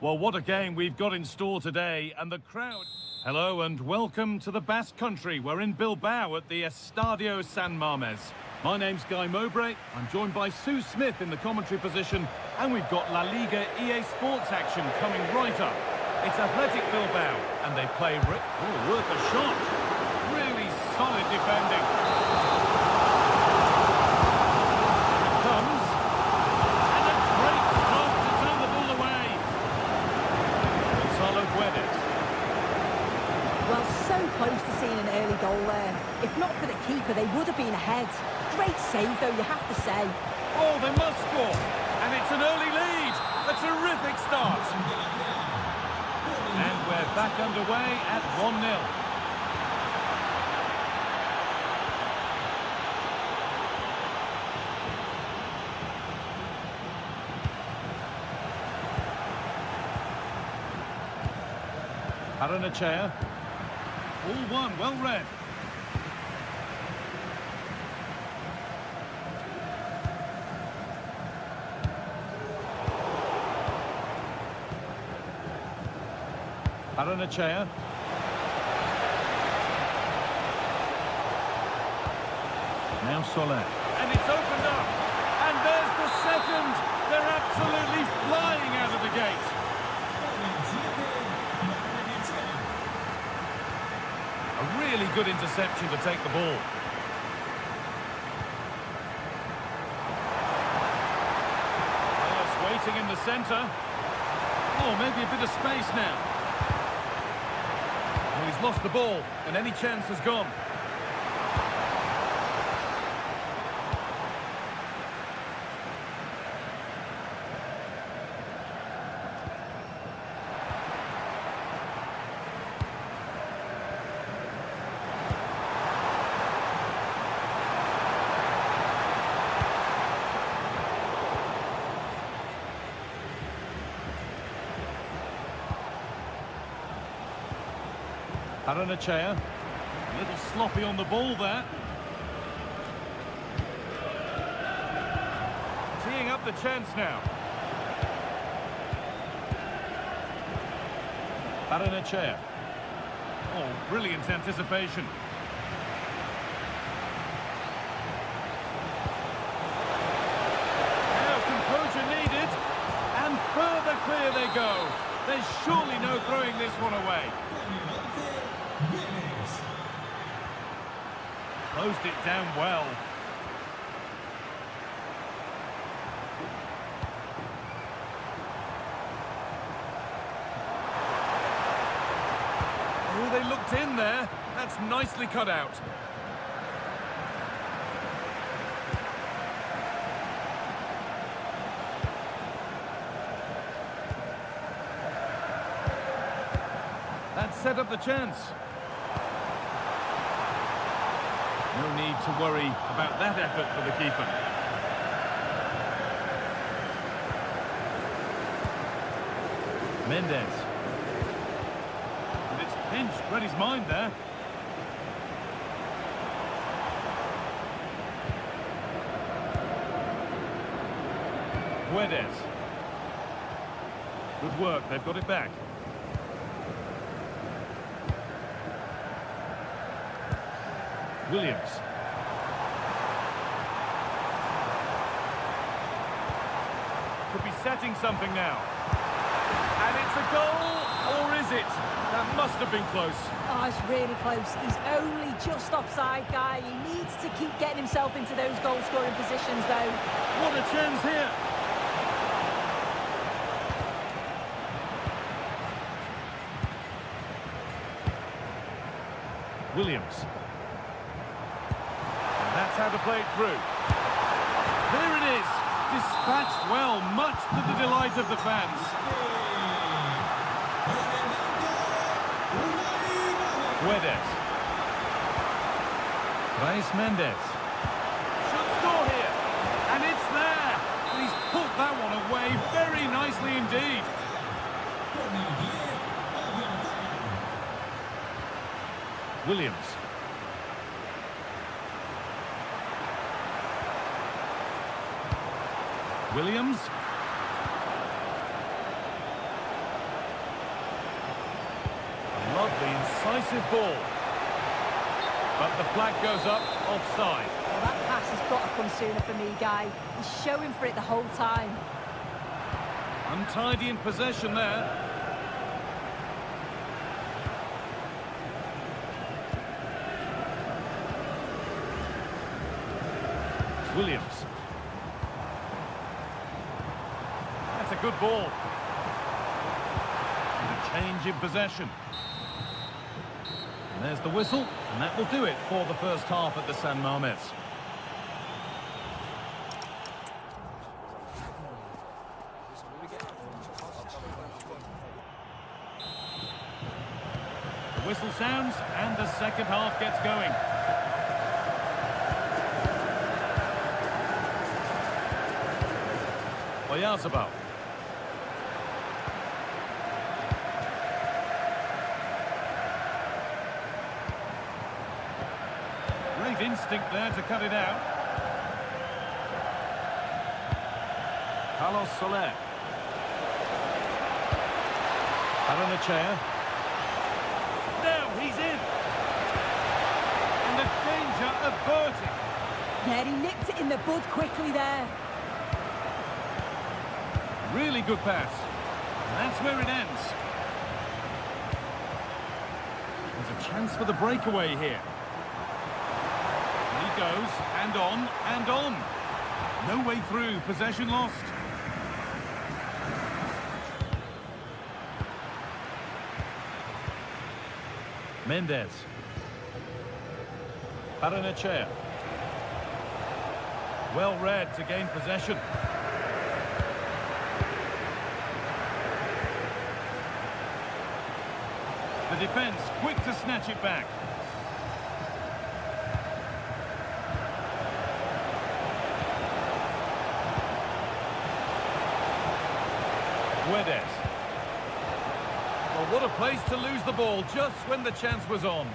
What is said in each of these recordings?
Well, what a game we've got in store today, and the crowd... Hello and welcome to the Basque Country. We're in Bilbao at the Estadio San Mamés. My name's Guy Mowbray. I'm joined by Sue Smith in the commentary position, and we've got La Liga EA Sports action coming right up. It's Athletic Bilbao, and they play... worth a shot. Really solid defending. Well, so close to seeing an early goal there. If not for the keeper, they would have been ahead. Great save, though, you have to say. Oh, they must score. And it's an early lead. A terrific start. And we're back underway at 1-0. Aranechea. All one, well read. Aranechea. Now Soler. And it's opened up. And there's the second. They're absolutely flying out of the gate. A really good interception to take the ball. Just waiting in the centre. Oh, maybe a bit of space now. Well, he's lost the ball, and any chance has gone. Aranechea, a little sloppy on the ball there. Teeing up the chance now. Aranechea. Oh, brilliant anticipation. Now composure needed, and further clear they go. There's surely no throwing this one away. Closed it down well. Oh, they looked in there. That's nicely cut out. That set up the chance. No need to worry about that effort for the keeper. Mendes. And it's pinched, read his mind there. Guedes. Good work, they've got it back. Williams. Could be setting something now. And it's a goal, or is it? That must have been close. Oh, it's really close. He's only just offside, Guy. He needs to keep getting himself into those goal-scoring positions, though. What a chance here. Williams. That's how to play it through. There it is. Dispatched well, much to the delight of the fans. Guedes. Reis Mendes. Should score here. And it's there. He's put that one away very nicely indeed. Williams. Williams. the incisive ball. But the flag goes up, offside. Well, that pass has got to come sooner for me, Guy. He's showing for it the whole time. Untidy in possession there. Williams. That's a good ball. And a change in possession. And there's the whistle, and that will do it for the first half at the San Mamés. The whistle sounds, and the second half gets going. Oyarzabal. Great instinct there to cut it out. Carlos Soler. Baranechea. Now he's in. And the danger averted. Yeah, he nipped it in the bud quickly there. Really good pass. And that's where it ends. There's a chance for the breakaway here. And he goes, and on, and on. No way through, possession lost. Mendes. Baranechea. Well read to gain possession. The defence quick to snatch it back. Guedes. Well, what a place to lose the ball just when the chance was on.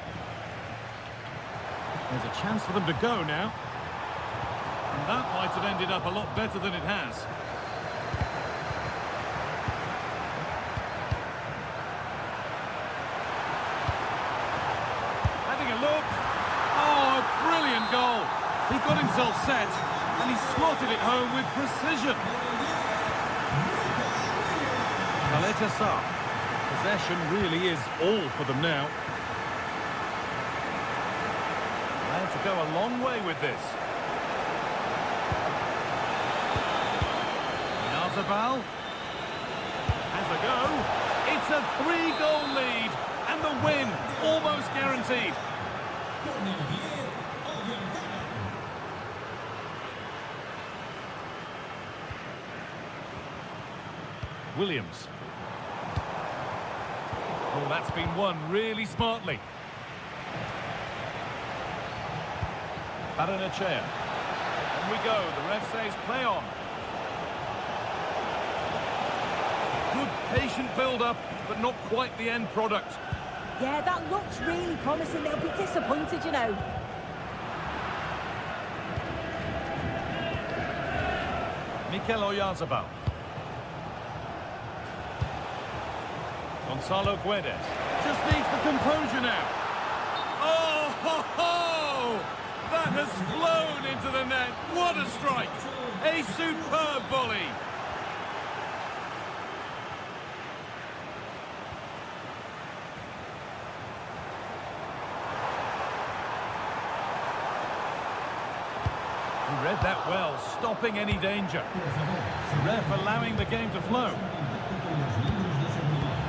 There's a chance for them to go now. And that might have ended up a lot better than it has. Look. Oh, a brilliant goal. He got himself set and he slotted it home with precision. Caleta. Possession really is all for them now. They have to go a long way with this. Oyarzabal has a go. It's a 3-goal lead and the win almost guaranteed. Williams. Oh, that's been won really smartly. Baranechea. On we go. The ref says play on. Good patient build-up, but not quite the end product. Yeah, that looks really promising. They'll be disappointed, you know. Mikel Oyarzabal. Gonzalo Guedes. Just needs the composure now. Oh, ho, ho! That has flown into the net. What a strike! A superb volley. He read that well, stopping any danger. Ref allowing the game to flow.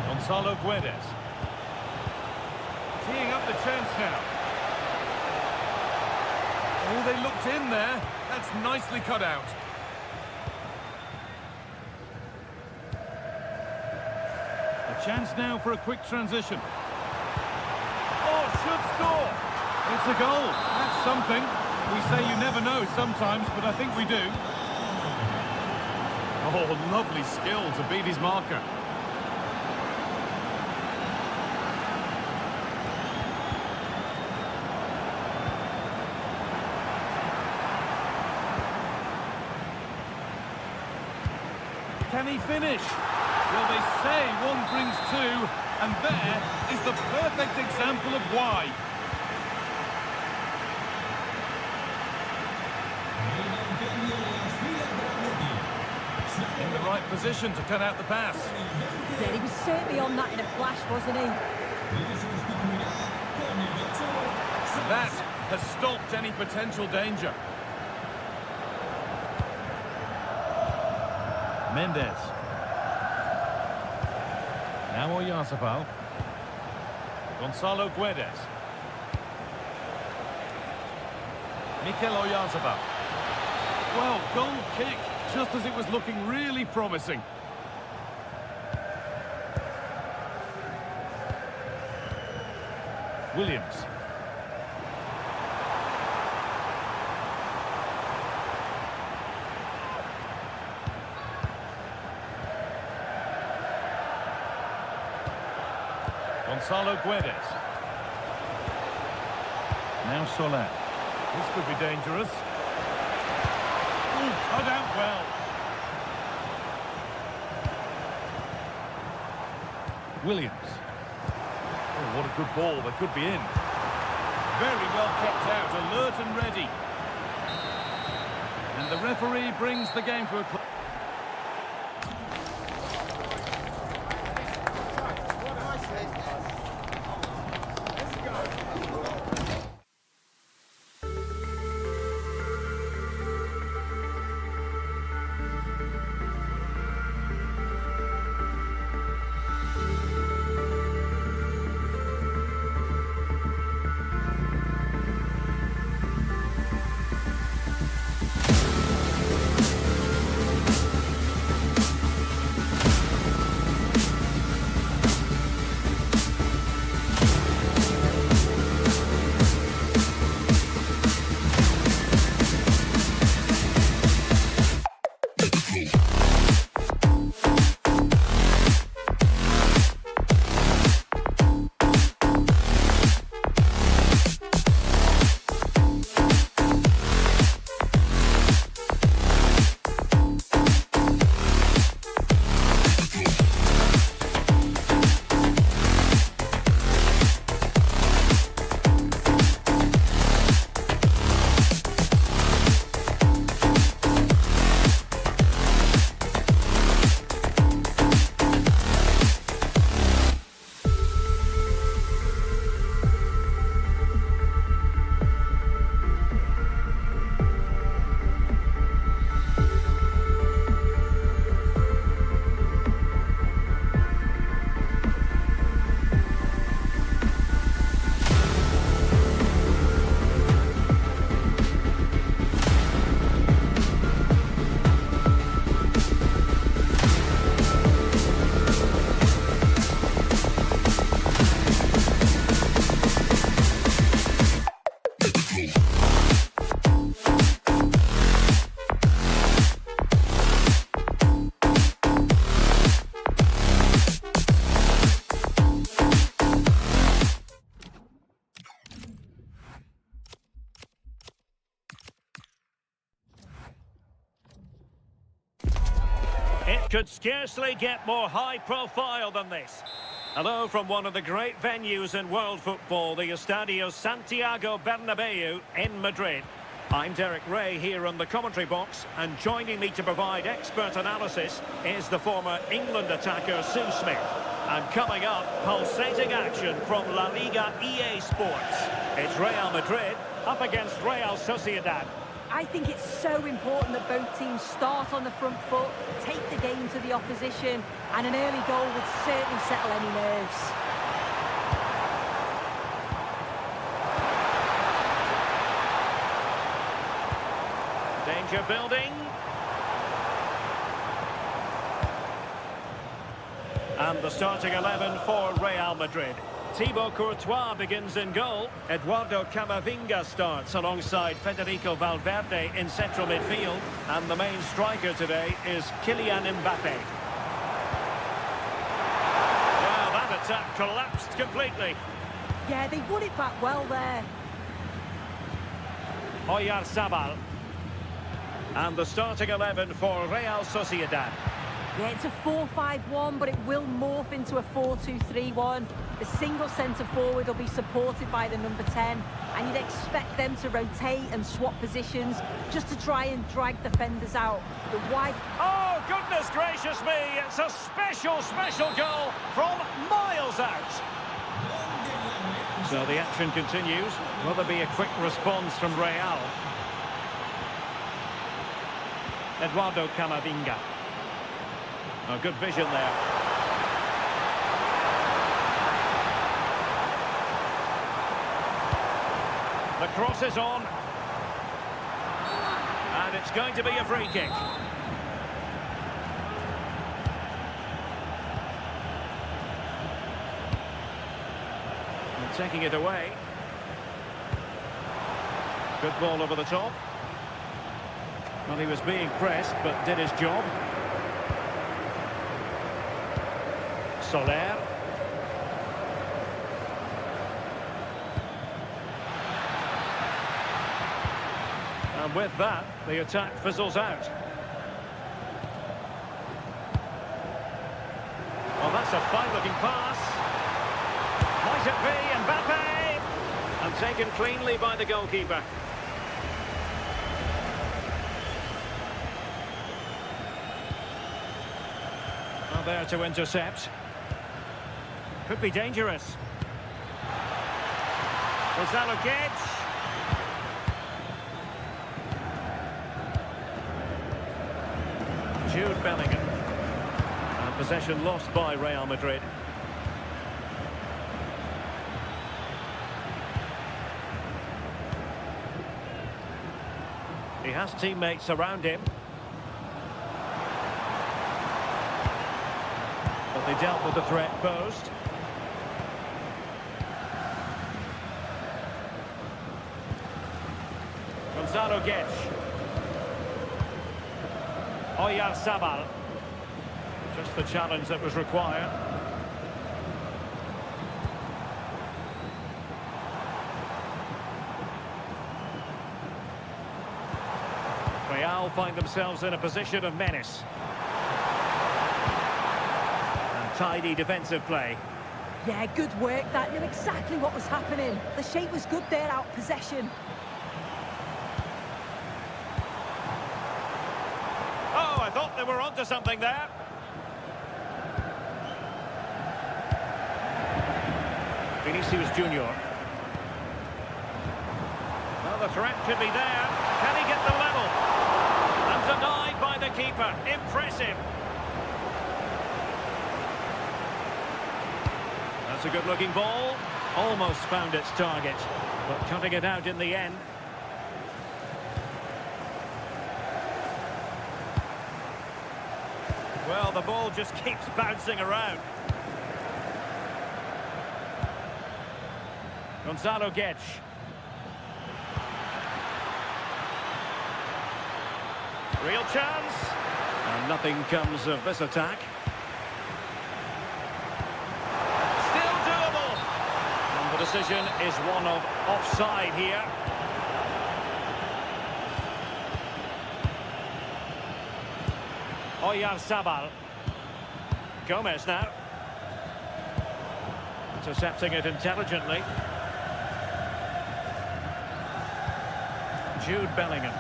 Gonzalo Guedes. Teeing up the chance now. Oh, they looked in there. That's nicely cut out. A chance now for a quick transition. Oh, should score. It's a goal. That's something. We say you never know sometimes, but I think we do. Oh, lovely skill to beat his marker. Can he finish? Well, they say one brings two, and there is the perfect example of why. In the right position to cut out the pass. Yeah, he was certainly on that in a flash, wasn't he? That has stopped any potential danger. Mendes. Now Oyarzabal. Gonzalo Guedes. Mikel Oyarzabal. Well, goal kick, just as it was looking really promising. Williams. Gonzalo Guedes. Now Soler. This could be dangerous. Ooh, cut out well. Williams. Oh, what a good ball. They could be in. Very well kept out, alert and ready. And the referee brings the game to a close. It could scarcely get more high profile than this. Hello from one of the great venues in world football, the Estadio Santiago Bernabeu in Madrid. I'm Derek Ray here on the commentary box, and joining me to provide expert analysis is the former England attacker Sue Smith. And coming up, pulsating action from La Liga EA Sports. It's Real Madrid up against Real Sociedad. I think it's so important that both teams start on the front foot, take the game to the opposition, and an early goal would certainly settle any nerves. Danger building. And the starting 11 for Real Madrid. Thibaut Courtois begins in goal. Eduardo Camavinga starts alongside Federico Valverde in central midfield. And the main striker today is Kylian Mbappe. Well, that attack collapsed completely. Yeah, they won it back well there. Oyarzabal. And the starting 11 for Real Sociedad. Yeah, it's a 4-5-1, but it will morph into a 4-2-3-1. The single centre forward will be supported by the number 10, and you'd expect them to rotate and swap positions just to try and drag defenders out. The wide... Oh, goodness gracious me! It's a special, special goal from miles out. So the action continues. Will there be a quick response from Real? Eduardo Camavinga. Oh, good vision there. The cross is on. And it's going to be a free kick. And taking it away. Good ball over the top. Well, he was being pressed, but did his job. Soler. And with that, the attack fizzles out. Well, that's a fine-looking pass. Might it be Mbappe? And taken cleanly by the goalkeeper. Well, there to intercept. Could be dangerous. Gonzalo Guedes. Jude Bellingham. And possession lost by Real Madrid. He has teammates around him. But they dealt with the threat posed. Gonzalo Guedes. Oyarzabal. Just the challenge that was required. Real find themselves in a position of menace. And tidy defensive play. Yeah, good work. That knew exactly what was happening. The shape was good there, out possession. Oh, I thought they were onto something there. Vinicius Junior. Well, the threat could be there. Can he get the level? And denied by the keeper. Impressive. That's a good-looking ball. Almost found its target, but cutting it out in the end. Well, the ball just keeps bouncing around. Gonzalo Guedes. Real chance. And nothing comes of this attack. Still doable. And the decision is one of offside here. Oyarzabal. Gomez now. Intercepting it intelligently. Jude Bellingham.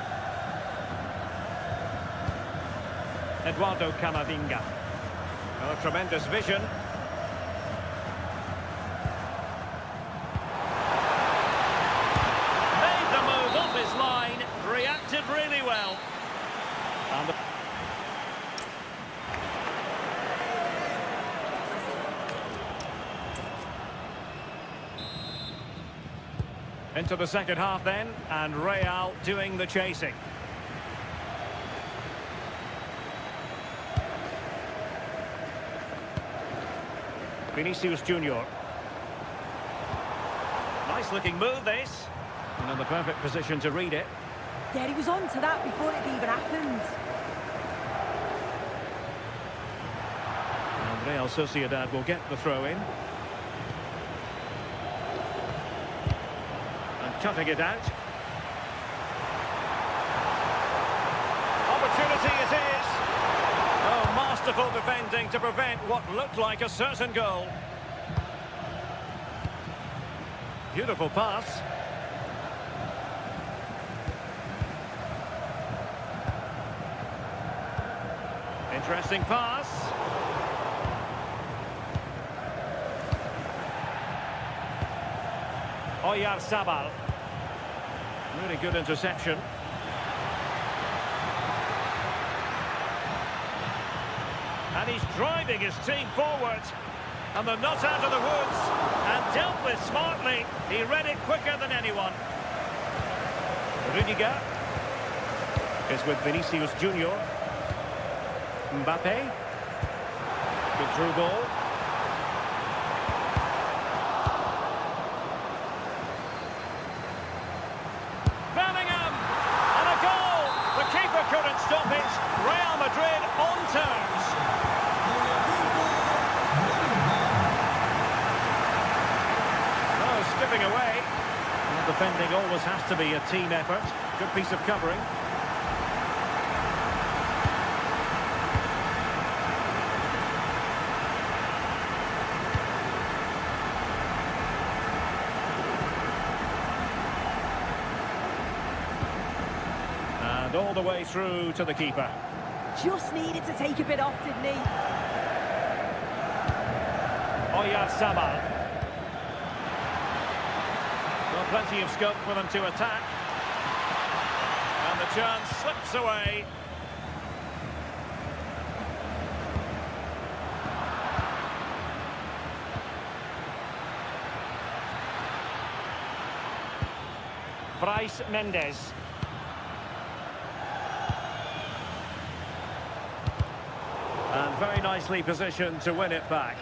Eduardo Camavinga. Oh, tremendous vision. Made the move off his line. Reacted really well. And the into the second half then, and Real doing the chasing. Vinicius Junior. Nice looking move this. And in the perfect position to read it. Yeah, he was on to that before it even happened. And Real Sociedad will get the throw in. Cutting it out. Opportunity it is. Oh, Masterful defending to prevent what looked like a certain goal. Beautiful pass. Interesting pass. Oyarzabal. Really good interception. And he's driving his team forward. And they're not out of the woods. And dealt with smartly. He read it quicker than anyone. Rudiger is with Vinicius Junior. Mbappe. Good through ball. Bellingham! And a goal! The keeper couldn't stop it. Real Madrid on terms. Oh, skipping away. Well, defending always has to be a team effort. Good piece of covering. And all the way through to the keeper. Just needed to take a bit off, didn't he? Oyarzabal. Well, plenty of scope for them to attack. And the chance slips away. Bryce Mendes. And very nicely positioned to win it back.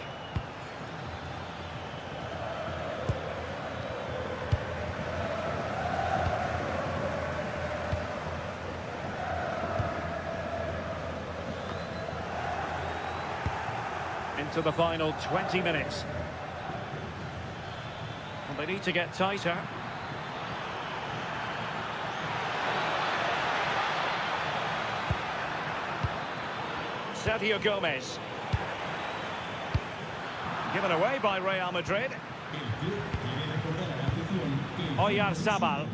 Into the final 20 minutes. Well, they need to get tighter. Sergio Gomez. Given away by Real Madrid. Oyarzabal.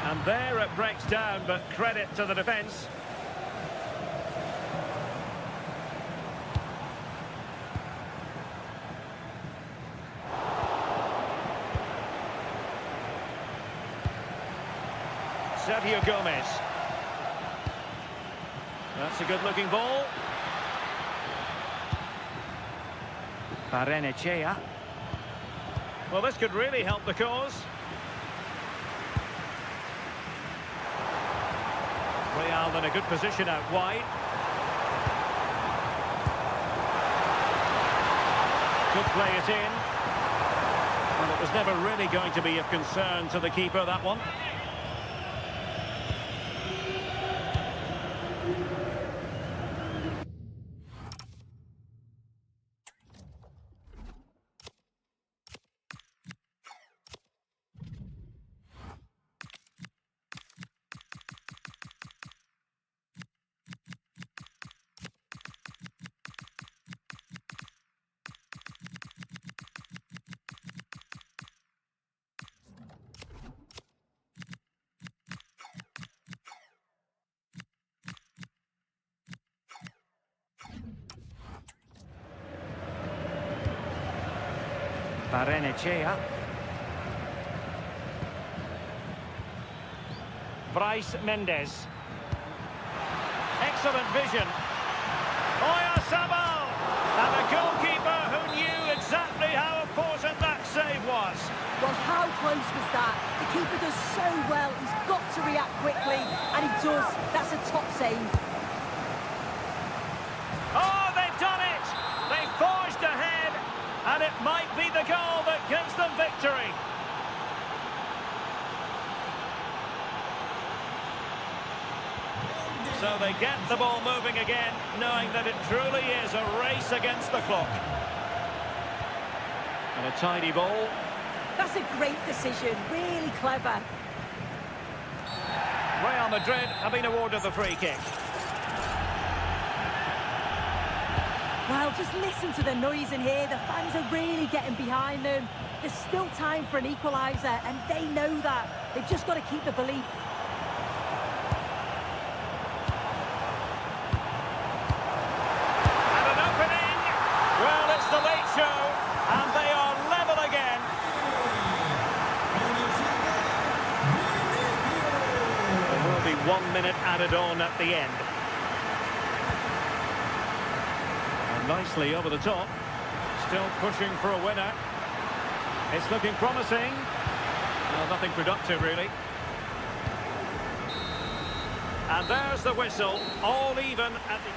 And there it breaks down, but credit to the defence. Sergio Gomez. That's a good-looking ball. Barrenechea. Well, this could really help the cause. Real in a good position out wide. Could play it in. Well, it was never really going to be of concern to the keeper, that one. Barrenechea. Bryce Mendes. Excellent vision. Oyarzabal! And the goalkeeper who knew exactly how important that save was. Well, how close was that? The keeper does so well. He's got to react quickly, and he does. That's a top save. Oh, they've done it! They've forged ahead, and it might be the goal that gives them victory. So they get the ball moving again, knowing that it truly is a race against the clock. And a tidy ball. That's a great decision, really clever. Real Madrid have been awarded the free kick. Well, just listen to the noise in here. The fans are really getting behind them. There's still time for an equaliser, and they know that. They've just got to keep the belief. And an opening. Well, it's the late show, and they are level again. There will be 1 minute added on at the end. And nicely over the top. Still pushing for a winner. It's looking promising. Well, nothing productive, really. And there's the whistle, all even at the...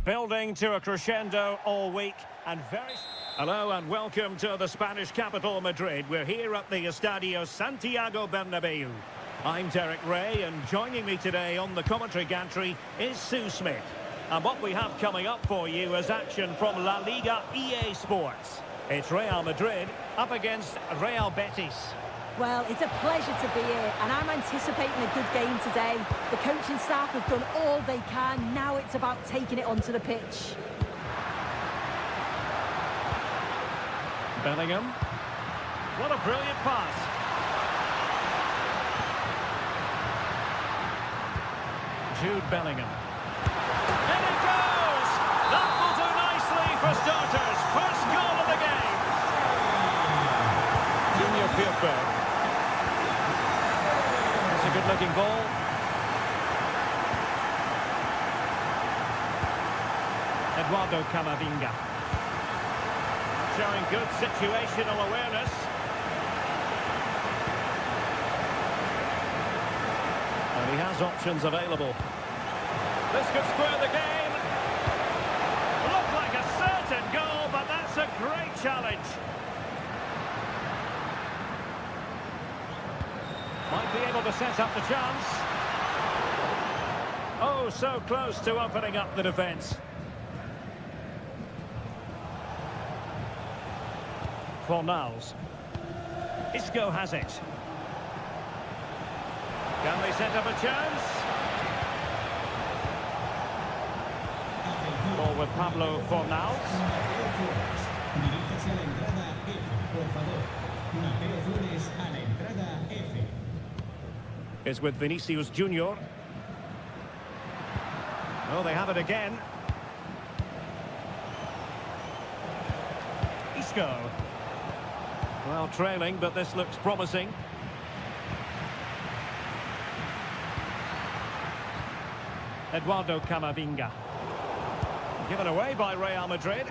Building to a crescendo all week and very... Hello and welcome to the Spanish capital, Madrid. We're here at the Estadio Santiago Bernabeu. I'm Derek Ray, and joining me today on the commentary gantry is Sue Smith. And what we have coming up for you is action from La Liga EA Sports. It's Real Madrid up against Real Betis. Well, it's a pleasure to be here, and I'm anticipating a good game today. The coaching staff have done all they can. Now it's about taking it onto the pitch. Bellingham. What a brilliant pass. Jude Bellingham. In it goes! That will do nicely for starters. First goal of the game. Junior Firpo. It's a good-looking ball. Eduardo Camavinga. Showing good situational awareness. And he has options available. This could square the game. Looked like a certain goal, but that's a great challenge. Might be able to set up the chance. Oh, so close to opening up the defence. Fornals. Isco has it. Can they set up a chance? Ball with Pablo Fornals. Is with Vinicius Junior. Oh, they have it again. Isco. Well, trailing, but this looks promising. Eduardo Camavinga. Given away by Real Madrid.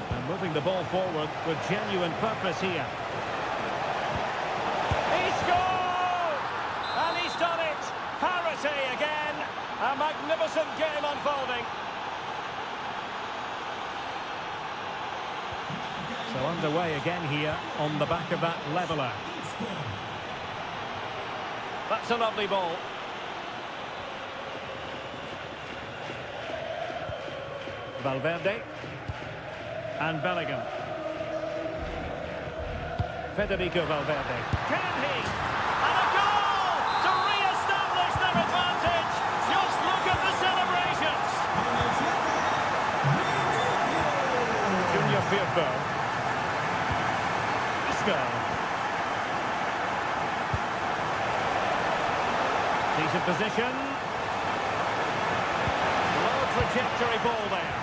And moving the ball forward with genuine purpose here. He scored! And he's done it! Parity again! A magnificent game unfolding. So underway again here on the back of that leveller. That's a lovely ball. Valverde and Bellingham. Federico Valverde. Can he? And a goal to re-establish their advantage. Just look at the celebrations. Junior Firpo. Isco. Decent position. Low trajectory ball there.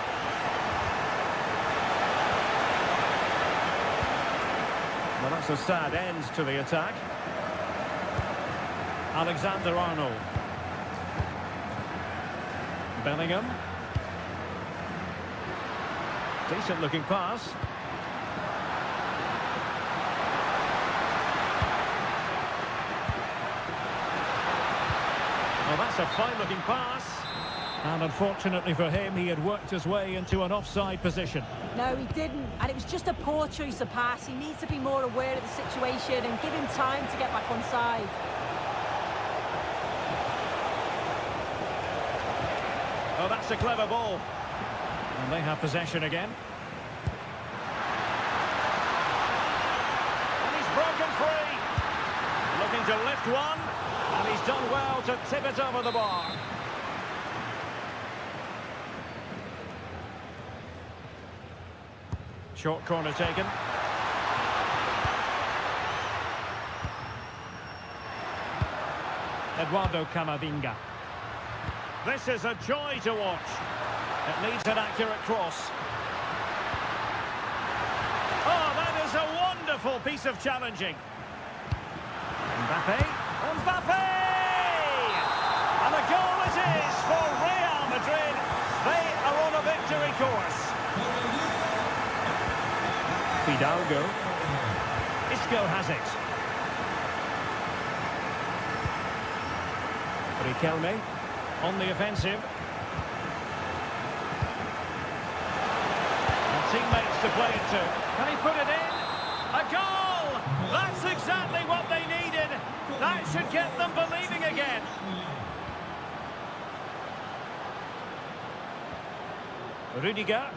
Well, that's a sad end to the attack. Alexander-Arnold. Bellingham. Decent looking pass. Well, that's a fine looking pass. And unfortunately for him, he had worked his way into an offside position. No, he didn't. And it was just a poor choice of pass. He needs to be more aware of the situation and give him time to get back on side. Oh, that's a clever ball. And they have possession again. And he's broken free. Looking to lift one. And he's done well to tip it over the bar. Short corner taken. Eduardo Camavinga. This is a joy to watch. It needs an accurate cross. Oh, that is a wonderful piece of challenging. Mbappe. Mbappe! And a goal it is for Real Madrid. They are on a victory course. Fidalgo. Isco has it. Riquelme on the offensive. And teammates to play it to. Can he put it in? A goal! That's exactly what they needed. That should get them believing again. Rudiger.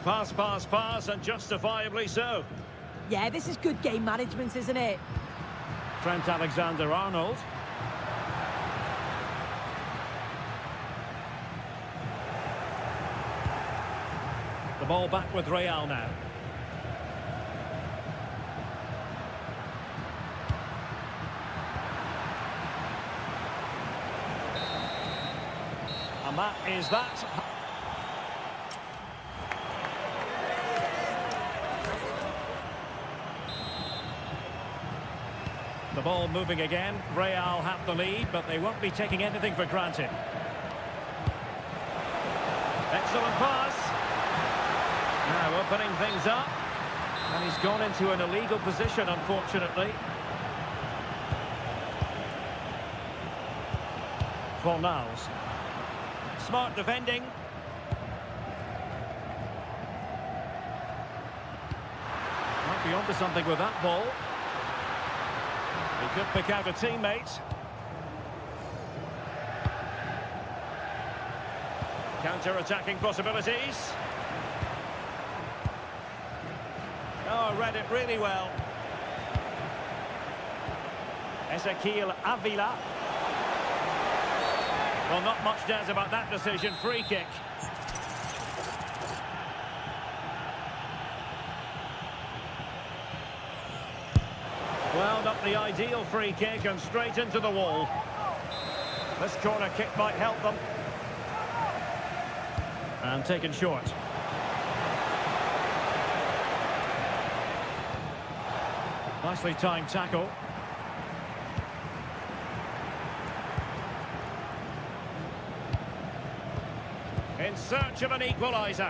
Pass, pass, pass, and justifiably so. Yeah, this is good game management, isn't it? Trent Alexander-Arnold. The ball back with Real now. And that is that. The ball moving again. Real have the lead, but they won't be taking anything for granted. Excellent pass. Now opening things up. And he's gone into an illegal position, unfortunately. Fornals. Smart defending. Might be onto something with that ball. He could pick out a teammate. Counter-attacking possibilities. Oh, read it really well. Ezequiel Avila. Well, not much doubt about that decision. Free kick. Well, not the ideal free kick, and straight into the wall. This corner kick might help them. And taken short. Nicely timed tackle. search of an equaliser.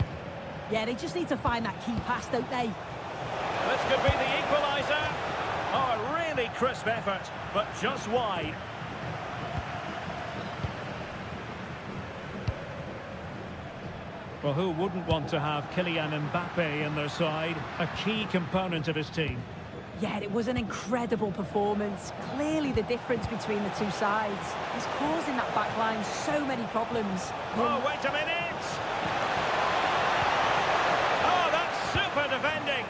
Yeah, they just need to find that key pass, don't they? This could be the equaliser. Oh, a really crisp effort, but just wide. Well, who wouldn't want to have Kylian Mbappe in their side? A key component of his team. Yeah, it was an incredible performance. Clearly the difference between the two sides. He's causing that back line so many problems. Oh, wait a minute! Oh, that's super defending!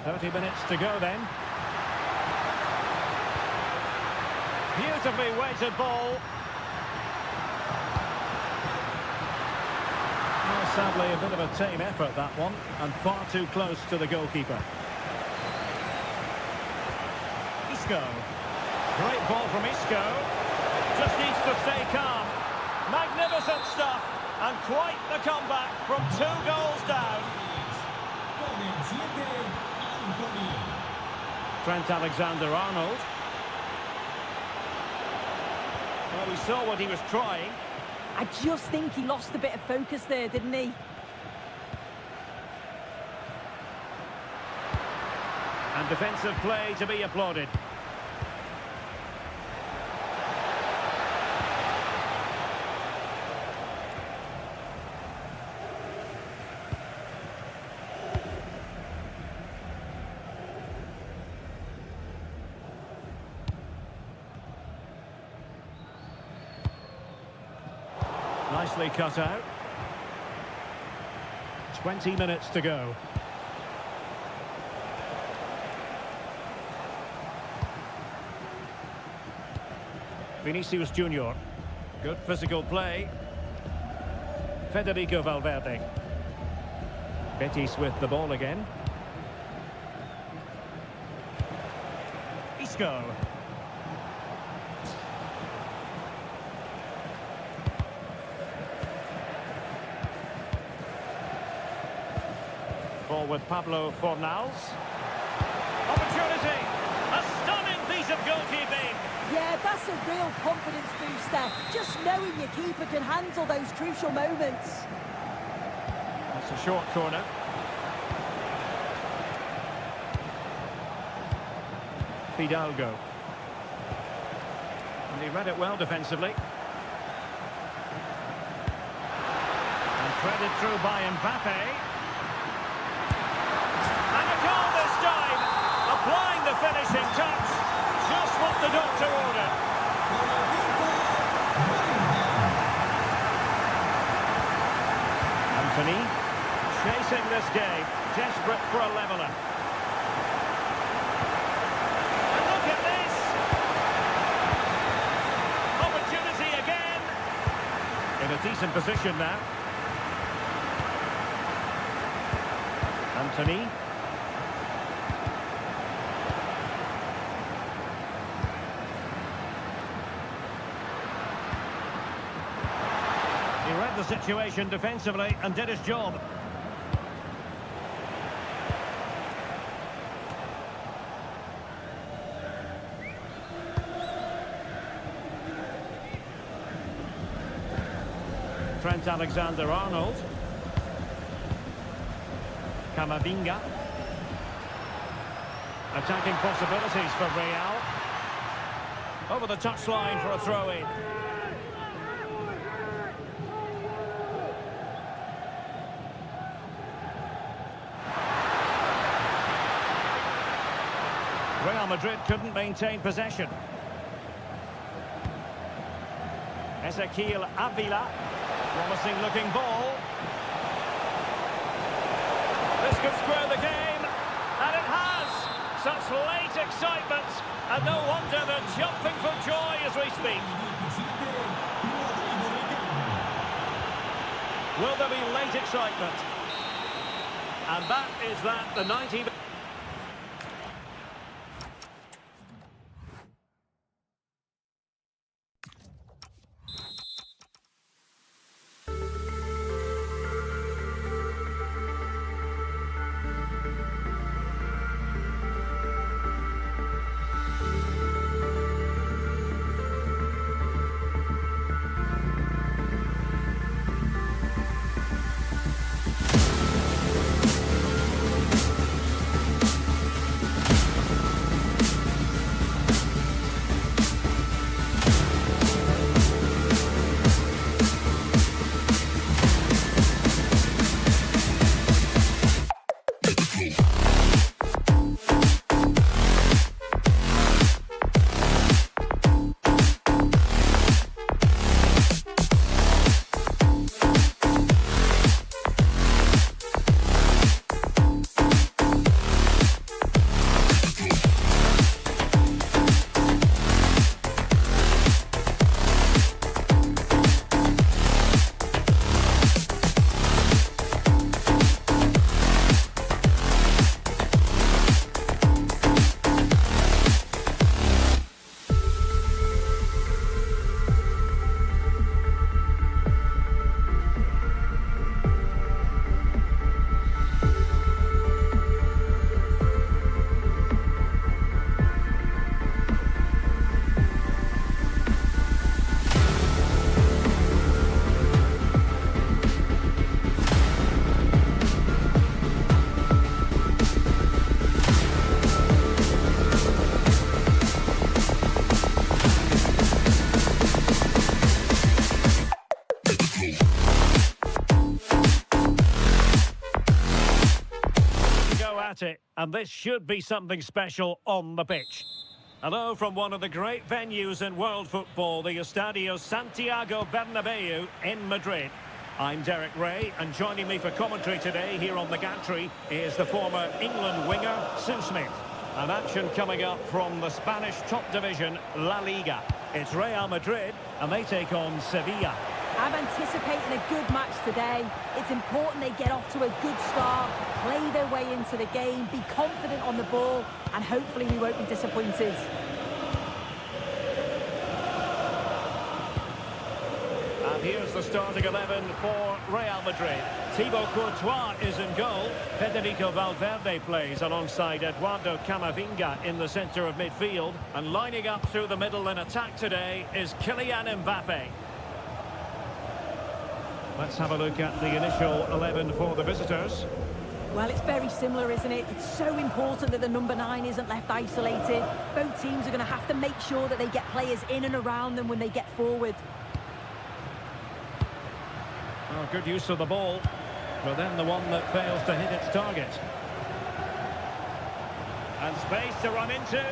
30 minutes to go then. Beautifully weighted ball. Sadly, a bit of a tame effort, that one, and far too close to the goalkeeper. Isco. Great ball from Isco. Just needs to stay calm. Magnificent stuff, and quite the comeback from 2 goals down. Trent Alexander-Arnold. Well, we saw what he was trying. I just think he lost a bit of focus there, didn't he? And defensive play to be applauded. Nicely cut out. 20 minutes to go. Vinicius Junior. Good physical play. Federico Valverde. Betis with the ball again. Isco. Ball with Pablo Fornals. Opportunity! A stunning piece of goalkeeping! Yeah, that's a real confidence booster. Just knowing your keeper can handle those crucial moments. That's a short corner. Fidalgo. And he read it well defensively. And threaded through by Mbappe. Applying the finishing touch, just what the doctor ordered. Anthony, chasing this game, desperate for a leveller. And look at this! Opportunity again! In a decent position now. Anthony. He read the situation defensively and did his job. Trent Alexander-Arnold. Camavinga. Attacking possibilities for Real. Over the touchline for a throw-in. Real Madrid couldn't maintain possession. Ezequiel Avila, promising looking ball. This could square the game, and it has! Such late excitement, and no wonder they're jumping for joy as we speak. Will there be late excitement? And that is that, the 90... at it, and this should be something special on the pitch. Hello from one of the great venues in world football, the Estadio Santiago Bernabéu in Madrid. I'm Derek Ray, and joining me for commentary today here on the gantry is the former England winger, Sue Smith. And action coming up from the Spanish top division, La Liga. It's Real Madrid, and they take on Sevilla. I'm anticipating a good match today. It's important they get off to a good start, play their way into the game, be confident on the ball, and hopefully we won't be disappointed. And here's the starting 11 for Real Madrid. Thibaut Courtois is in goal. Federico Valverde plays alongside Eduardo Camavinga in the centre of midfield. And lining up through the middle in attack today is Kylian Mbappe. Let's have a look at the initial 11 for the visitors. Well, it's very similar, isn't it? It's so important that the number 9 isn't left isolated. Both teams are going to have to make sure that they get players in and around them when they get forward. Oh, good use of the ball, but then the one that fails to hit its target. And space to run into.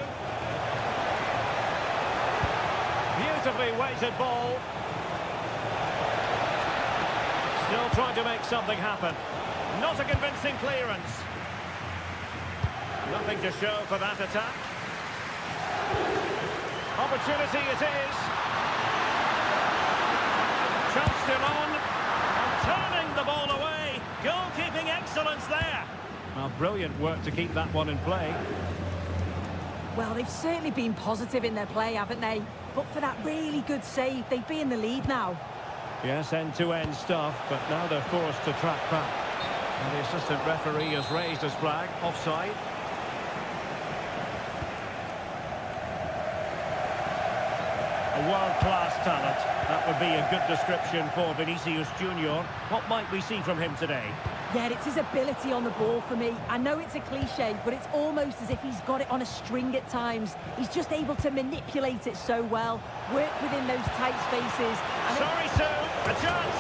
Beautifully weighted ball. Still trying to make something happen. Not a convincing clearance. Nothing to show for that attack. Opportunity it is. Chance still on. And turning the ball away. Goalkeeping excellence there. Well, brilliant work to keep that one in play. Well, they've certainly been positive in their play, haven't they? But for that really good save, they'd be in the lead now. Yes, end-to-end stuff, but now they're forced to track back. And the assistant referee has raised his flag, offside. A world-class talent. That would be a good description for Vinicius Junior. What might we see from him today? Yeah, it's his ability on the ball for me. I know it's a cliche, but it's almost as if he's got it on a string at times. He's just able to manipulate it so well, work within those tight spaces. Sorry, Sue, a chance.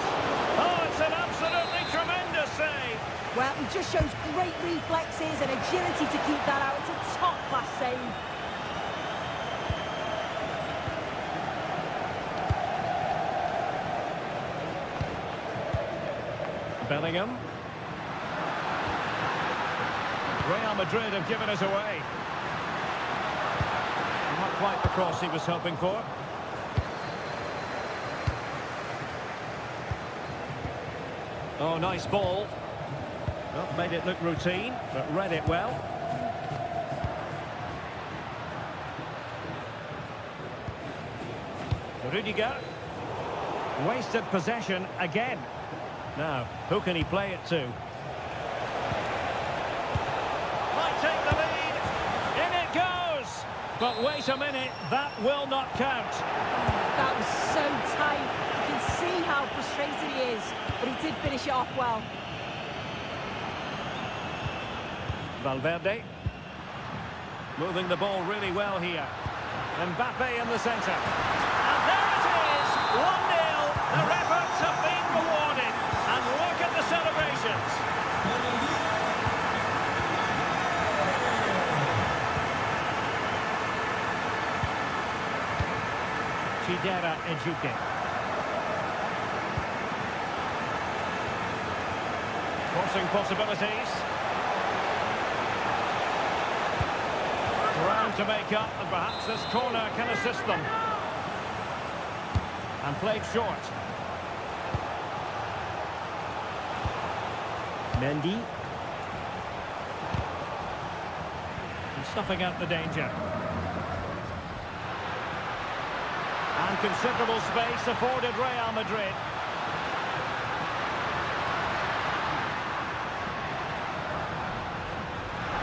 Oh, it's an absolutely tremendous save. Well, he just shows great reflexes and agility to keep that out. It's a top-class save. Bellingham. Real Madrid have given us away. Not quite the cross he was hoping for. Oh, nice ball. Well, made it look routine, but read it well. Rudiger. Wasted possession again. Now, who can he play it to? Might take the lead. In it goes. But wait a minute, that will not count. That was so tight. You can see how frustrated he is, but he did finish it off well. Valverde. Moving the ball really well here. Mbappe in the centre. And there it is, 1-0. Their efforts have been rewarded. And look at the celebrations. Chidera Ejuke. Crossing possibilities. Ground to make up, and perhaps this corner can assist them. And played short. Mendy. And stuffing out the danger. And considerable space afforded Real Madrid.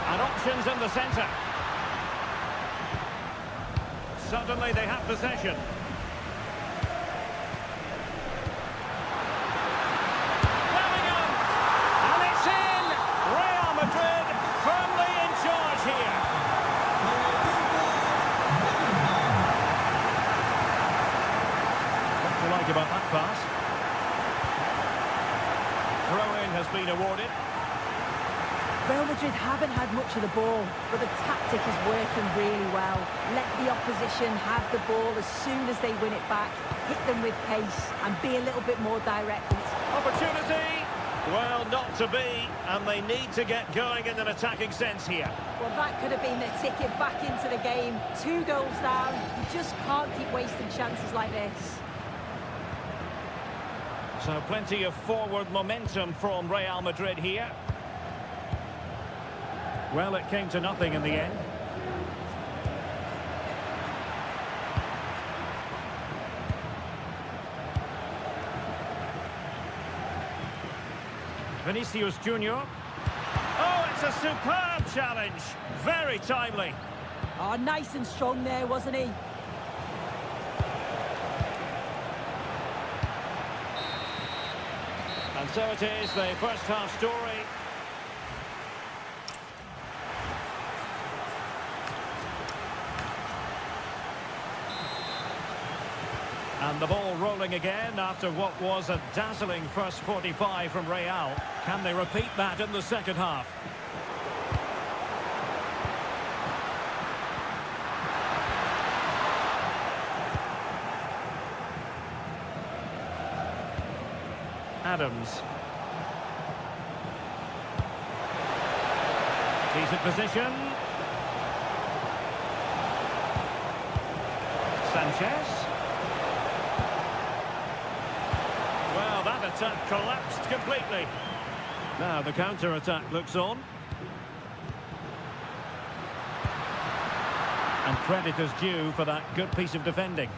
And options in the centre. Suddenly they have possession. Bellingham! And it's in! Real Madrid firmly in charge here. What do you like about that pass? Throw-in has been awarded. Real Madrid haven't had much of the ball, but the tactic is working really well. Let the opposition have the ball as soon as they win it back, hit them with pace, and be a little bit more direct. Opportunity! Well, not to be, and they need to get going in an attacking sense here. Well, that could have been the ticket back into the game. 2 goals down. You just can't keep wasting chances like this. So plenty of forward momentum from Real Madrid here. Well, it came to nothing in the end. Vinicius Junior. Oh, it's a superb challenge. Very timely. Oh, nice and strong there, wasn't he? And so it is, the first half story. And the ball rolling again after what was a dazzling first 45 from Real. Can they repeat that in the second half? Adams. Decent position. Sanchez. Well, that attack collapsed completely. Now the counter-attack looks on. And credit is due for that good piece of defending.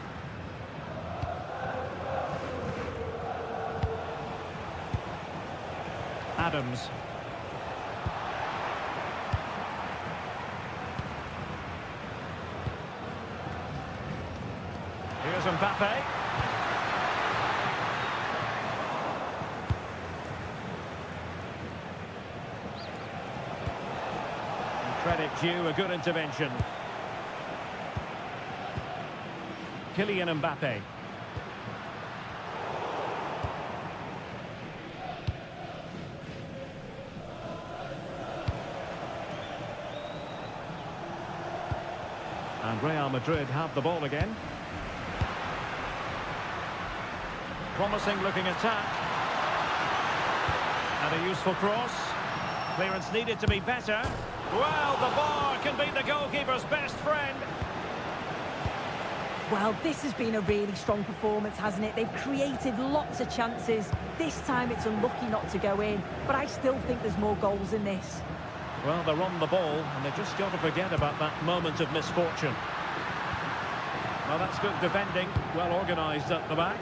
Adams. Here's Mbappe. Credit due, a good intervention. Kylian Mbappe. And Real Madrid have the ball again. Promising looking attack. And a useful cross. Clearance needed to be better. Well, the bar can be the goalkeeper's best friend. Well, this has been a really strong performance, hasn't it? They've created lots of chances. This time it's unlucky not to go in, but I still think there's more goals in this. Well, they're on the ball, and they've just got to forget about that moment of misfortune. Well, that's good defending, well organised at the back.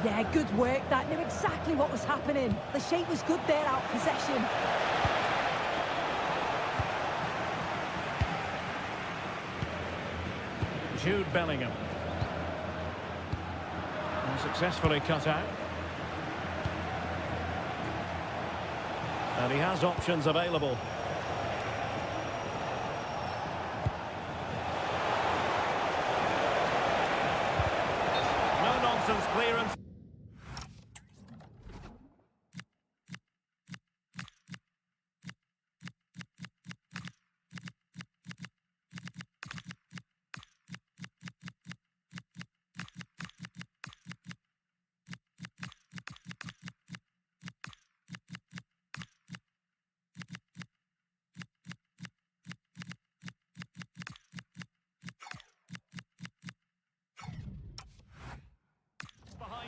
Yeah, good work. That knew exactly what was happening. The shape was good there, out of possession. Jude Bellingham. And successfully cut out. And he has options available. No nonsense clearance.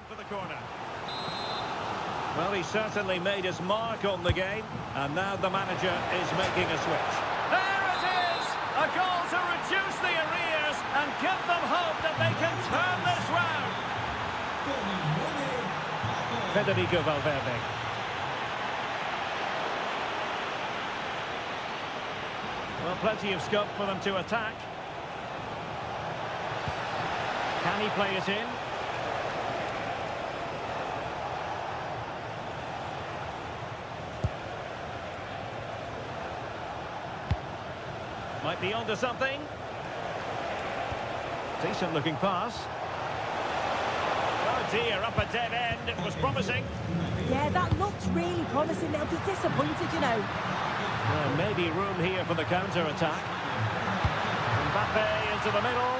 For the corner. Well, he certainly made his mark on the game, and now the manager is making a switch. There it is! A goal to reduce the arrears and give them hope that they can turn this round. Federico Valverde. Well, plenty of scope for them to attack. Can he play it in? Might be onto something. Decent looking pass. Oh dear, up a dead end. It was promising. Yeah, that looked really promising. They'll be disappointed, you know. Maybe room here for the counter-attack. Mbappe into the middle.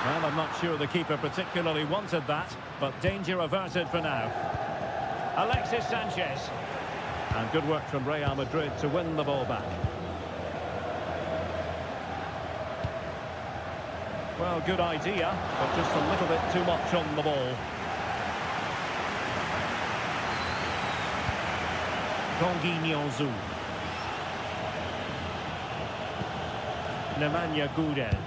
Well, I'm not sure the keeper particularly wanted that, but danger averted for now. Alexis Sanchez. And good work from Real Madrid to win the ball back. Well, good idea, but just a little bit too much on the ball. Gonguinho. Nemanja Gudel.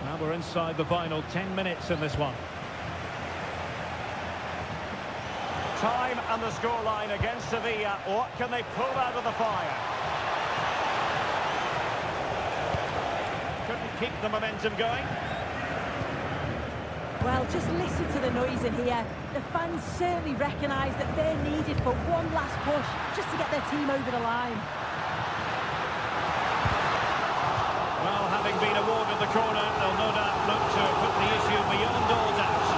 Now we're inside the final 10 minutes in this one. Time and the scoreline against Sevilla. What can they pull out of the fire? Couldn't keep the momentum going. Well, just listen to the noise in here. The fans certainly recognise that they're needed for one last push just to get their team over the line. Well, having been awarded the corner, they'll no doubt look to put the issue beyond all doubt.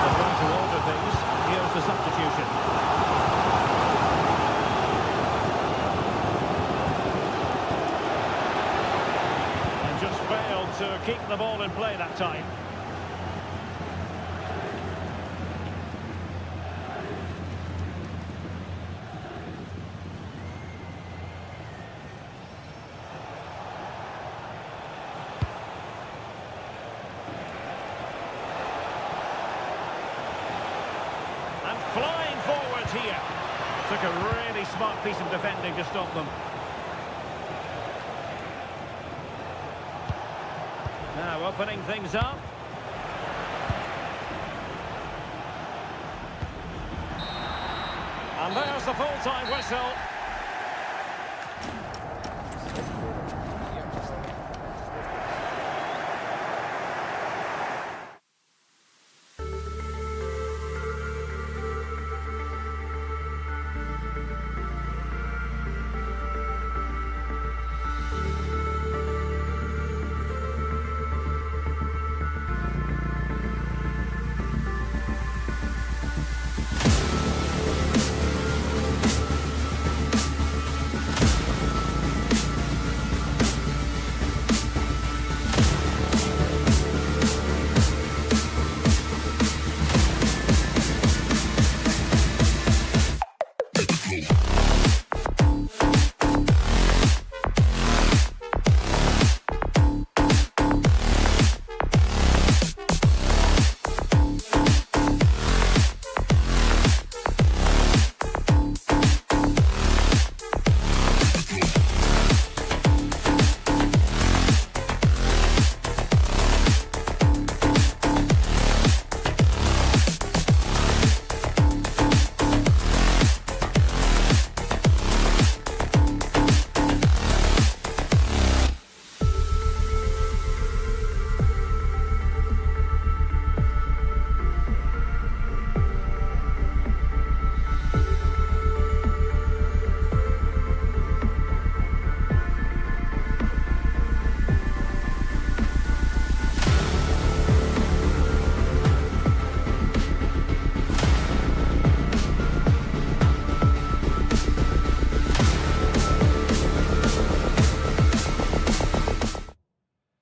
They're going to order things. Here's the substitution. And just failed to keep the ball in play that time. Flying forwards here. Took a really smart piece of defending to stop them. Now opening things up. And there's the full-time whistle.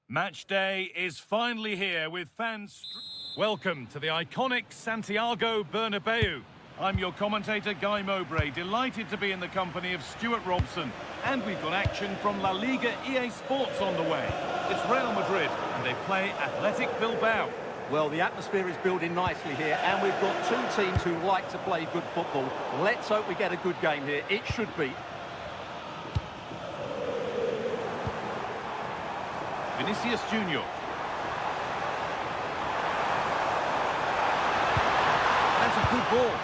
Match day is finally here with fans. Welcome to the iconic Santiago Bernabeu. I'm your commentator, Guy Mowbray, delighted to be in the company of Stuart Robson. And we've got action from La Liga EA Sports on the way. It's Real Madrid, and they play Athletic Bilbao. Well, the atmosphere is building nicely here, and we've got two teams who like to play good football. Let's hope we get a good game here. It should be. Vinicius Junior. That's a good ball.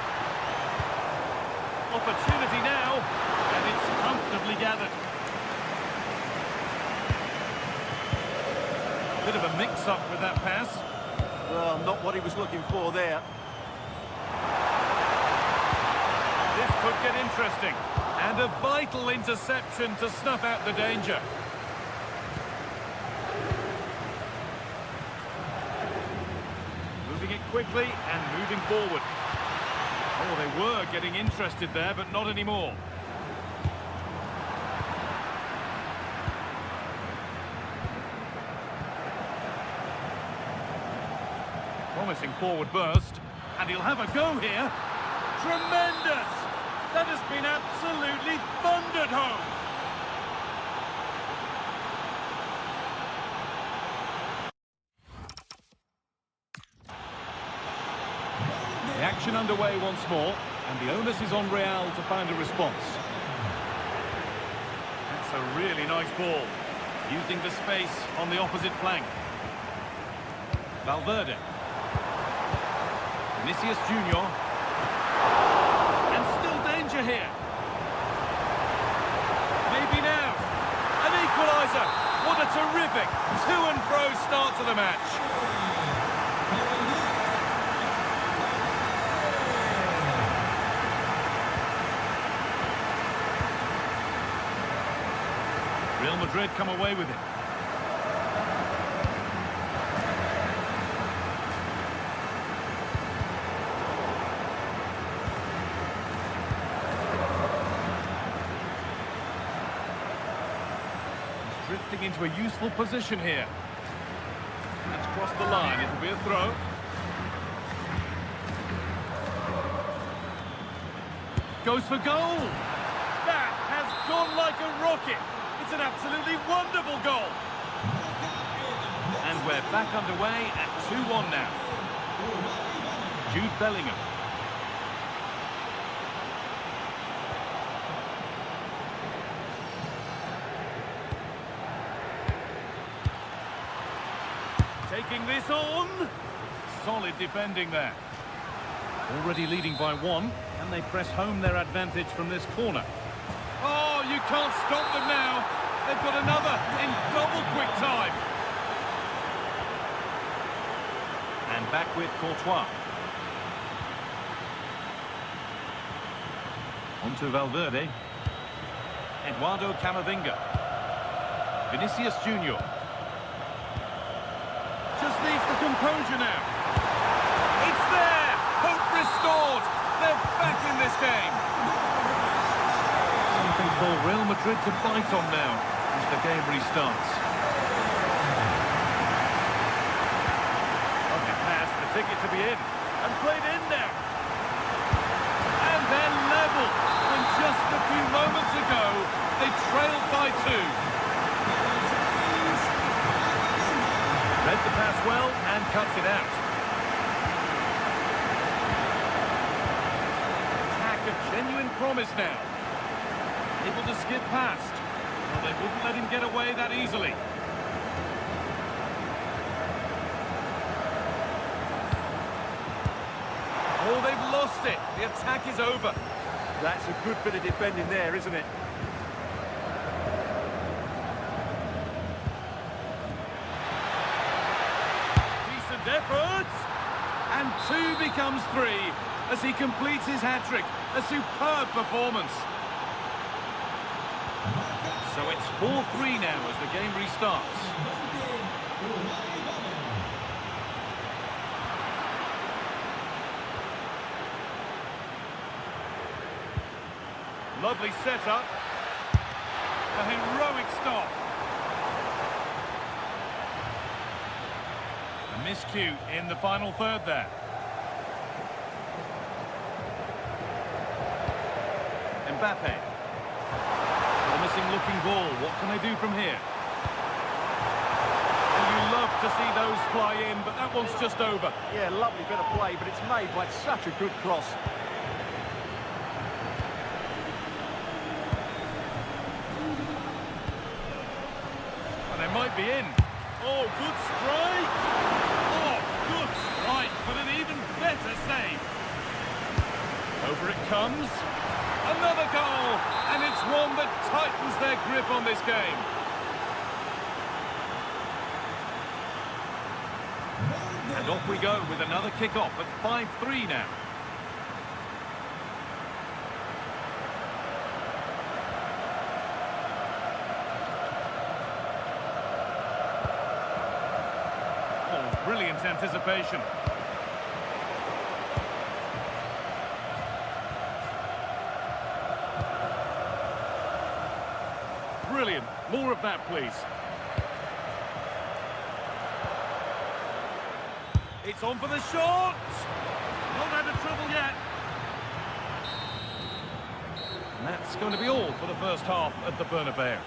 Opportunity now, and it's comfortably gathered. Bit of a mix-up with that pass. Well, not what he was looking for there. This could get interesting. And a vital interception to snuff out the danger. Moving it quickly and moving forward. Oh, they were getting interested there, but not anymore. Promising forward burst, and he'll have a go here. Tremendous! That has been absolutely thundered home. The action underway once more, and the onus is on Real to find a response. That's a really nice ball, using the space on the opposite flank. Valverde. Vinicius Junior. And still danger here. Maybe now. An equaliser. What a terrific to and fro start to the match. Real Madrid come away with it. He's drifting into a useful position here. That's crossed the line. It'll be a throw. Goes for goal. That has gone like a rocket. It's an absolutely wonderful goal. And we're back underway at 2-1 now. Jude Bellingham. Taking this on. Solid defending there. Already leading by 1, and they press home their advantage from this corner. Oh, you can't stop them now. They've got another in double quick time. And back with Courtois. Onto Valverde. Eduardo Camavinga. Vinicius Junior. Just needs the composure now. It's there! Hope restored! They're back in this game. Something for Real Madrid to bite on now as the game restarts. Lovely pass, the ticket to be in, and played in now. And they're level when just a few moments ago they trailed by 2. Read the pass well and cuts it out. Attack of genuine promise now. Able to skip past. Well, they wouldn't let him get away that easily. Oh, they've lost it. The attack is over. That's a good bit of defending there, isn't it? Decent effort. And 2 becomes 3 as he completes his hat-trick. A superb performance. So it's 4-3 now as the game restarts. Lovely setup. A heroic stop. A miscue in the final third there. Mbappe. Promising looking ball. What can they do from here? And you love to see those fly in, but that one's just over. Yeah, lovely bit of play, but it's made by such a good cross. And they might be in. Oh, good strike. Oh, good strike, but an even better save. Over it comes. Another goal, and it's one that tightens their grip on this game. And off we go with another kick-off at 5-3 now. brilliant anticipation. Brilliant. More of that, please. It's on for the shot. Not out of trouble yet. And that's going to be all for the first half at the Bernabeu.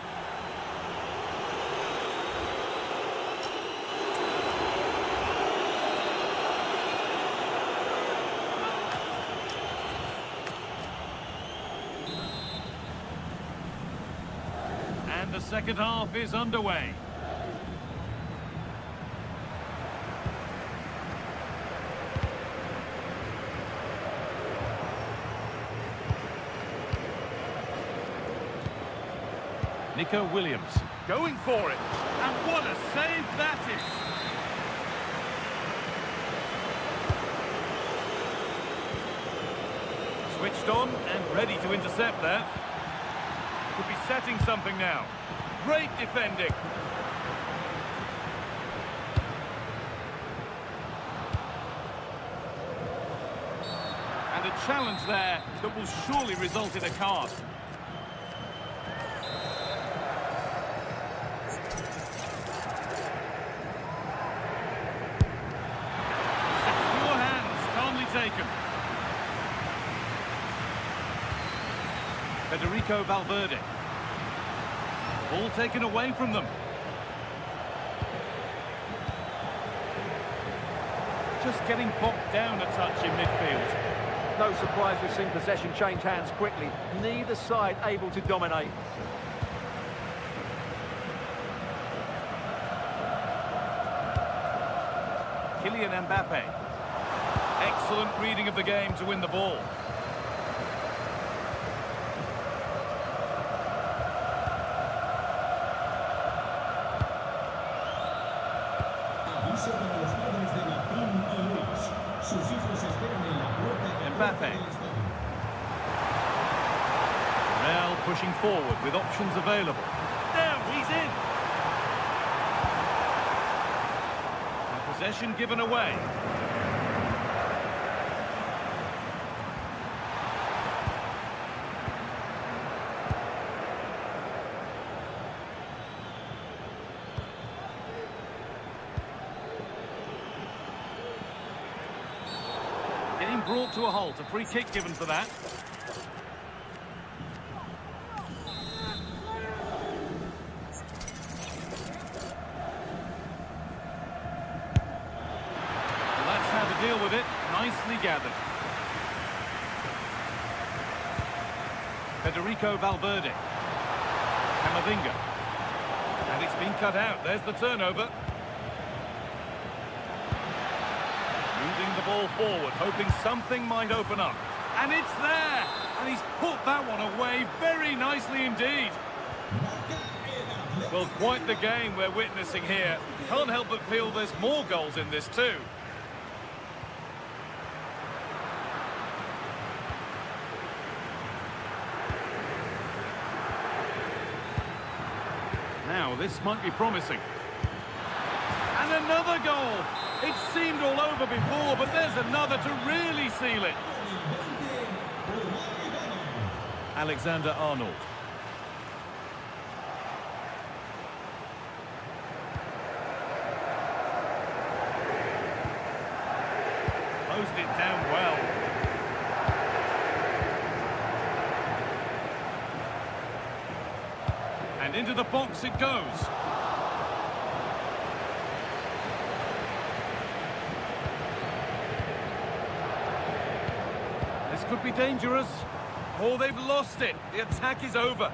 And the second half is underway. Nico Williams going for it, and what a save that is! Switched on and ready to intercept there. Could be setting something now. Great defending. And a challenge there that will surely result in a card. Taken. Federico Valverde. Ball taken away from them. Just getting bogged down a touch in midfield. No surprise we've seen possession change hands quickly. Neither side able to dominate. Kylian Mbappe. Excellent reading of the game to win the ball. Mbappe. Now pushing forward with options available. Now he's in. And possession given away. Getting brought to a halt, a free kick given for that. Well, that's how to deal with it. Nicely gathered. Federico Valverde. Camavinga. And it's been cut out. There's the turnover. Moving the ball forward, hoping something might open up. And it's there! And he's put that one away very nicely indeed. Well, quite the game we're witnessing here. Can't help but feel there's more goals in this too. Now, this might be promising. And another goal! It seemed all over before, but there's another to really seal it. Alexander-Arnold. Closed it down well. And into the box it goes. This could be dangerous. Oh, they've lost it. The attack is over.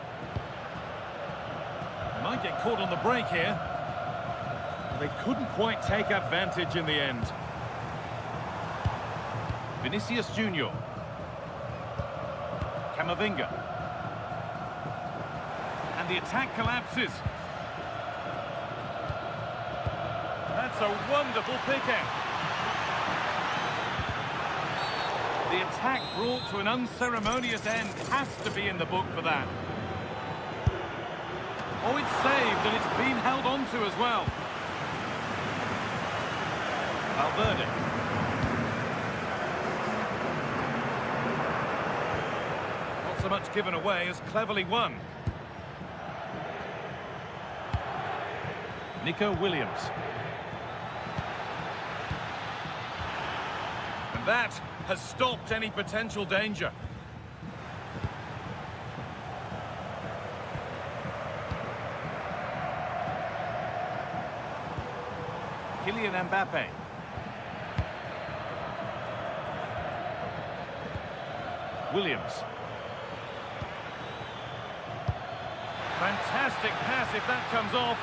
They might get caught on the break here. They couldn't quite take advantage in the end. Vinicius Junior. Camavinga. And the attack collapses. That's a wonderful pick out. The attack brought to an unceremonious end has to be in the book for that. Oh, it's saved and it's been held on to as well. Valverde. Not so much given away as cleverly won. Nico Williams. And that has stopped any potential danger. Kylian Mbappe. Williams. Fantastic pass if that comes off.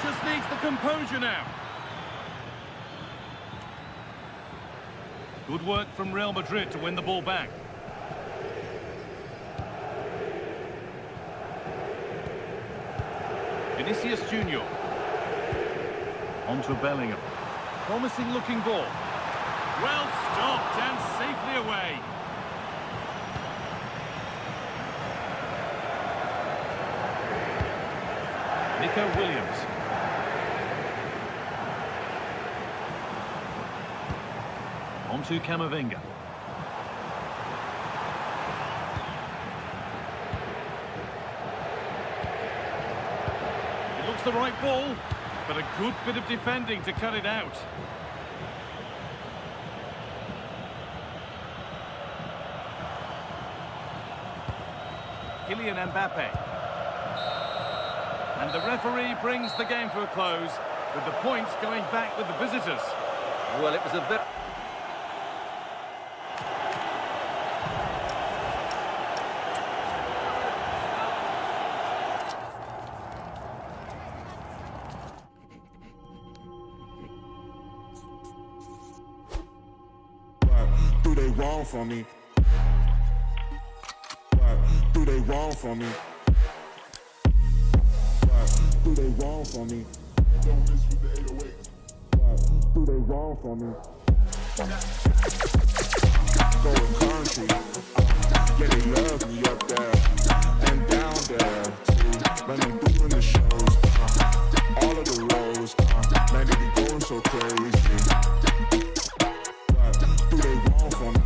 Just needs the composure now. Good work from Real Madrid to win the ball back. Vinicius Junior. On to Bellingham. Promising looking ball. Well stopped and safely away. Nico Williams. On to Camavinga. It looks the right ball, but a good bit of defending to cut it out. Kylian Mbappe. And the referee brings the game to a close, with the points going back with the visitors. Well, it was a very... Do they wrong for me? What do they wrong for me? What do they wrong for me? Don't miss with the 808. What do they wrong for me? Going country, yeah, they love me up there and down there too. When I'm doing the shows, all of the roads, man, they be going so crazy. What do they wrong for me?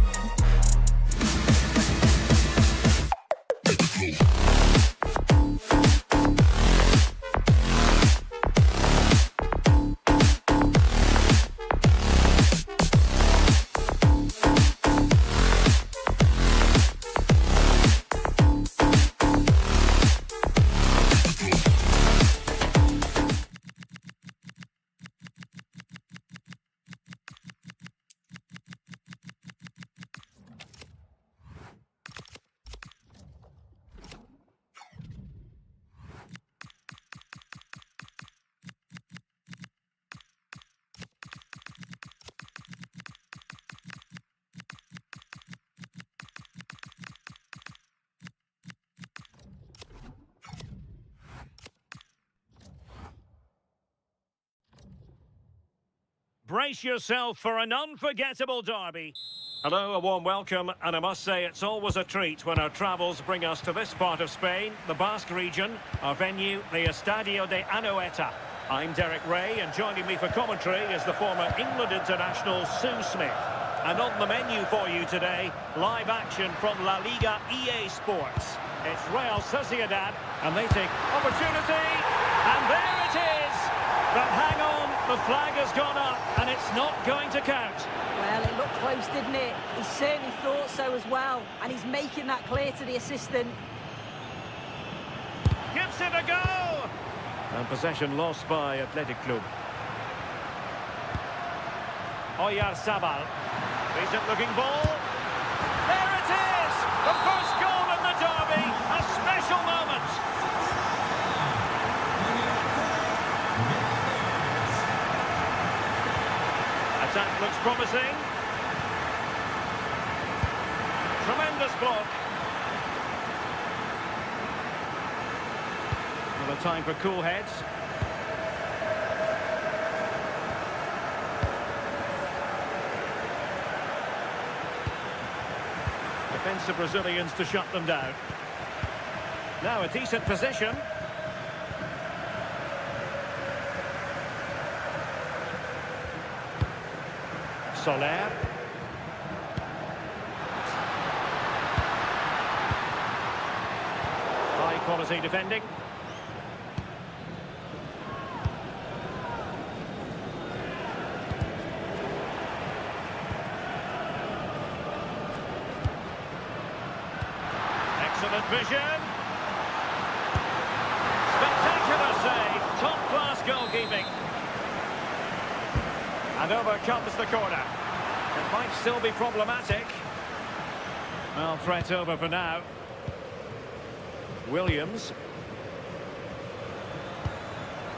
Brace yourself for an unforgettable derby. Hello, a warm welcome, and I must say it's always a treat when our travels bring us to this part of Spain, the Basque region, our venue, the Estadio de Anoeta. I'm Derek Ray, and joining me for commentary is the former England international Sue Smith. And on the menu for you today, live action from La Liga EA Sports. It's Real Sociedad, and they take opportunity, and there it is! But hang on, the flag has gone up, and it's not going to count. Well, it looked close, didn't it? He certainly thought so as well, and he's making that clear to the assistant. Gives it a go! And possession lost by Athletic Club. Oyarzabal. Decent looking ball. There it is! The first goal in the derby. A special moment. Attack looks promising. Tremendous block. Another time for cool heads. Defensive Brazilians to shut them down. Now a decent position. Soler. High quality defending. Excellent vision. Spectacular save. Top-class goalkeeping. And over comes the corner. It might still be problematic. Well, threat over for now. Williams.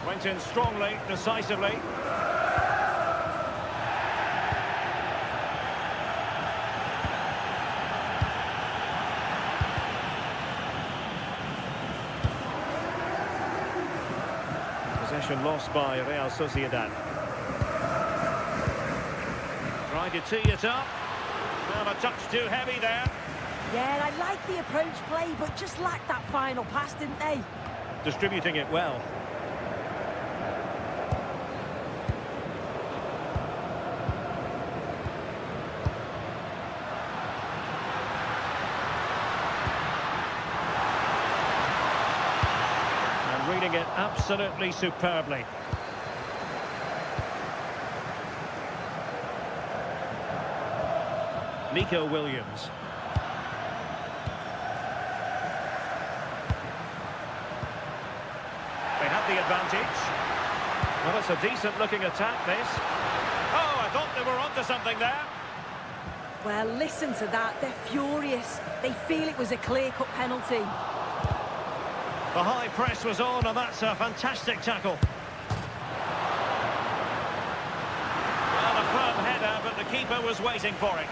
Went in strongly, decisively. Possession lost by Real Sociedad. Trying to tee it up. Well, a touch too heavy there. Yeah, I like the approach play, but just lacked that final pass, didn't they? Distributing it well. And reading it absolutely superbly. Nico Williams. They have the advantage. Well, it's a decent-looking attack, this. Oh, I thought they were onto something there. Well, listen to that. They're furious. They feel it was a clear-cut penalty. The high press was on, and that's a fantastic tackle. Well, a firm header, but the keeper was waiting for it.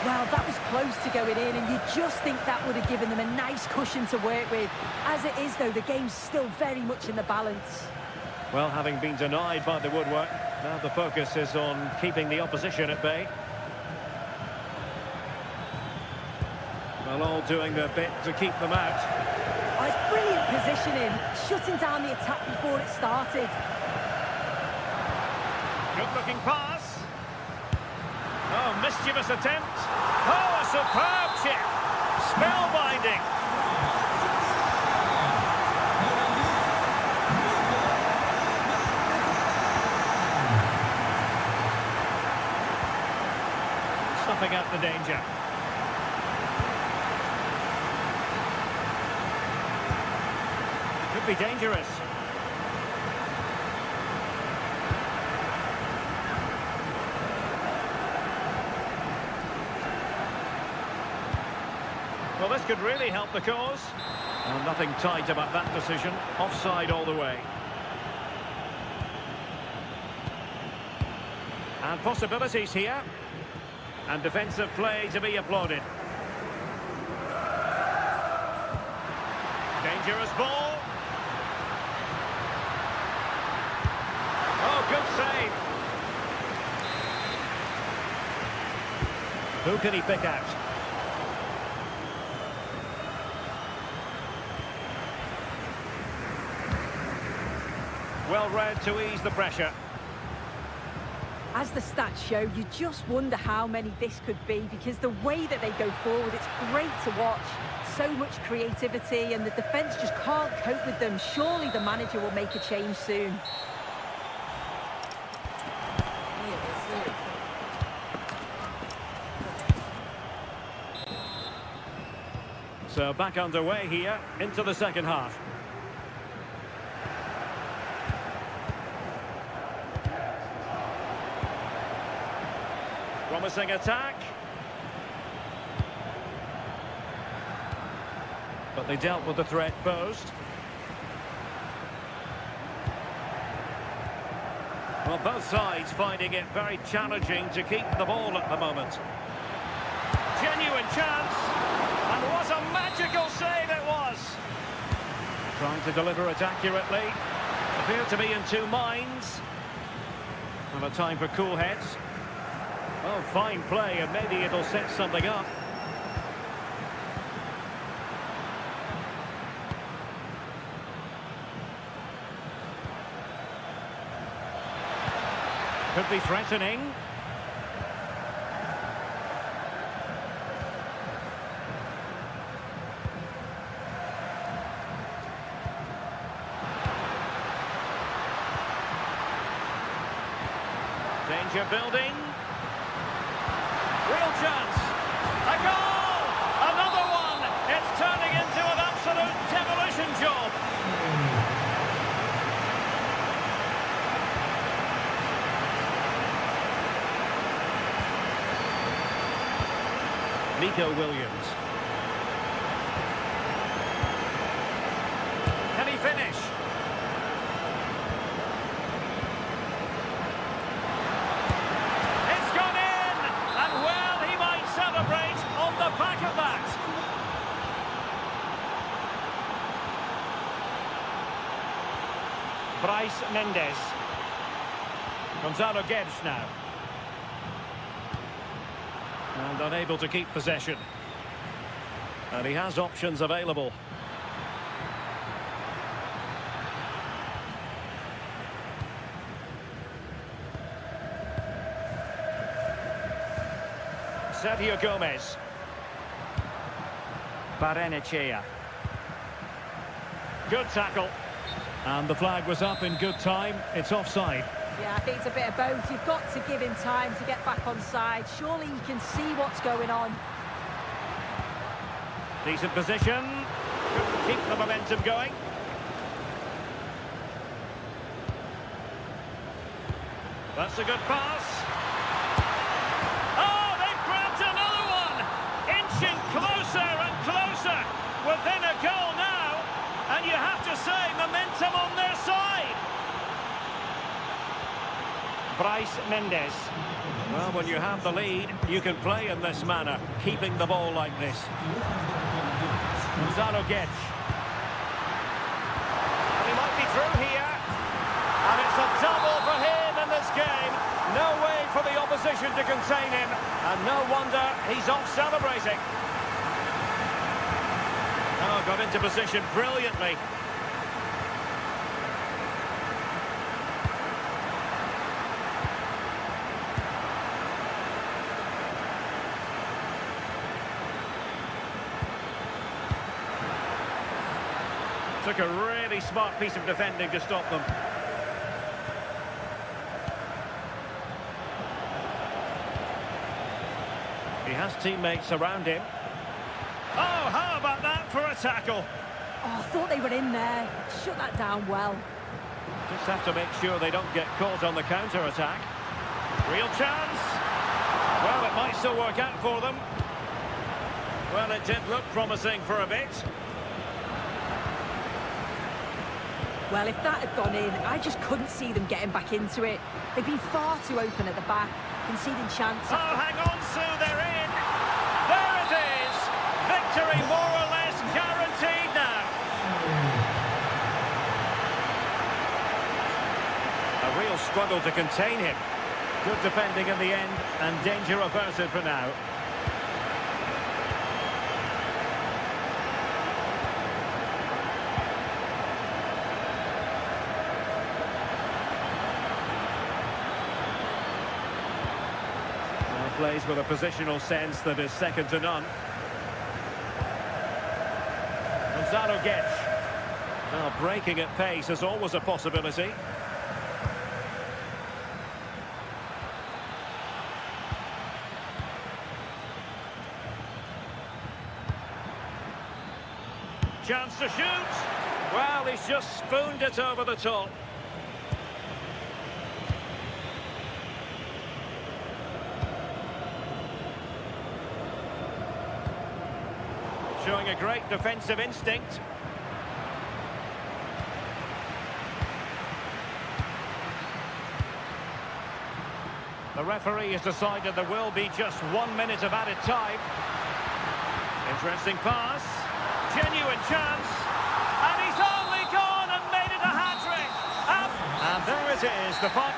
Well, that was close to going in, and you just think that would have given them a nice cushion to work with. As it is, though, the game's still very much in the balance. Well, having been denied by the woodwork, now the focus is on keeping the opposition at bay. Well, all doing their bit to keep them out. Oh, it's brilliant positioning, shutting down the attack before it started. Good-looking pass. Oh, mischievous attempt. Oh, a superb chip. Spellbinding. Stuffing out the danger. Could be dangerous. Well, this could really help the cause. Well, nothing tight about that decision. Offside all the way. And possibilities here. And defensive play to be applauded. Dangerous ball. Oh, good save. Who can he pick out? Well read to ease the pressure. As the stats show, you just wonder how many this could be, because the way that they go forward, it's great to watch. So much creativity, and the defence just can't cope with them. Surely the manager will make a change soon. So back underway here into the second half. Promising attack. But they dealt with the threat posed. Well, both sides finding it very challenging to keep the ball at the moment. Genuine chance. And what a magical save it was. Trying to deliver it accurately. Appear to be in two minds. And a time for cool heads. Oh, fine play, and maybe it'll set something up. Could be threatening. Danger building. Real chance. A goal! Another one! It's turning into an absolute demolition job. Nico Williams. Can he finish? It's gone in! And well, he might celebrate on the back of that. Bryce Mendes. Gonzalo Guedes now. And unable to keep possession. And he has options available. Sergio Gomez. Barrenechea. Good tackle. And the flag was up in good time. It's offside. Yeah, I think it's a bit of both. You've got to give him time to get back on side. Surely you can see what's going on. Decent position. Couldn't keep the momentum going. That's a good pass. Oh, they've grabbed another one. Inching closer and closer. Within a goal now. And you have to say, momentum on their side. Bryce Mendes. Well, when you have the lead, you can play in this manner, keeping the ball like this. Gonzalo Guedes. And he might be through here. And it's a double for him in this game. No way for the opposition to contain him. And no wonder he's off celebrating. Oh, got into position brilliantly. Took a really smart piece of defending to stop them. He has teammates around him. Oh, how about that for a tackle? Oh, I thought they were in there. Shut that down well. Just have to make sure they don't get caught on the counter-attack. Real chance. Well, it might still work out for them. Well, it did look promising for a bit. Well, if that had gone in, I just couldn't see them getting back into it. They've been far too open at the back, conceding chances. Oh, hang on, Sue, they're in. There it is. Victory more or less guaranteed now. A real struggle to contain him. Good defending in the end, and danger averted for now. Plays with a positional sense that is second to none. Gonzalo Guedes. Now breaking at pace is always a possibility. Chance to shoot. Well, he's just spooned it over the top. Showing a great defensive instinct. The referee has decided there will be just 1 minute of added time. Interesting pass. Genuine chance. And he's only gone and made it a hat-trick. And there it is, the final.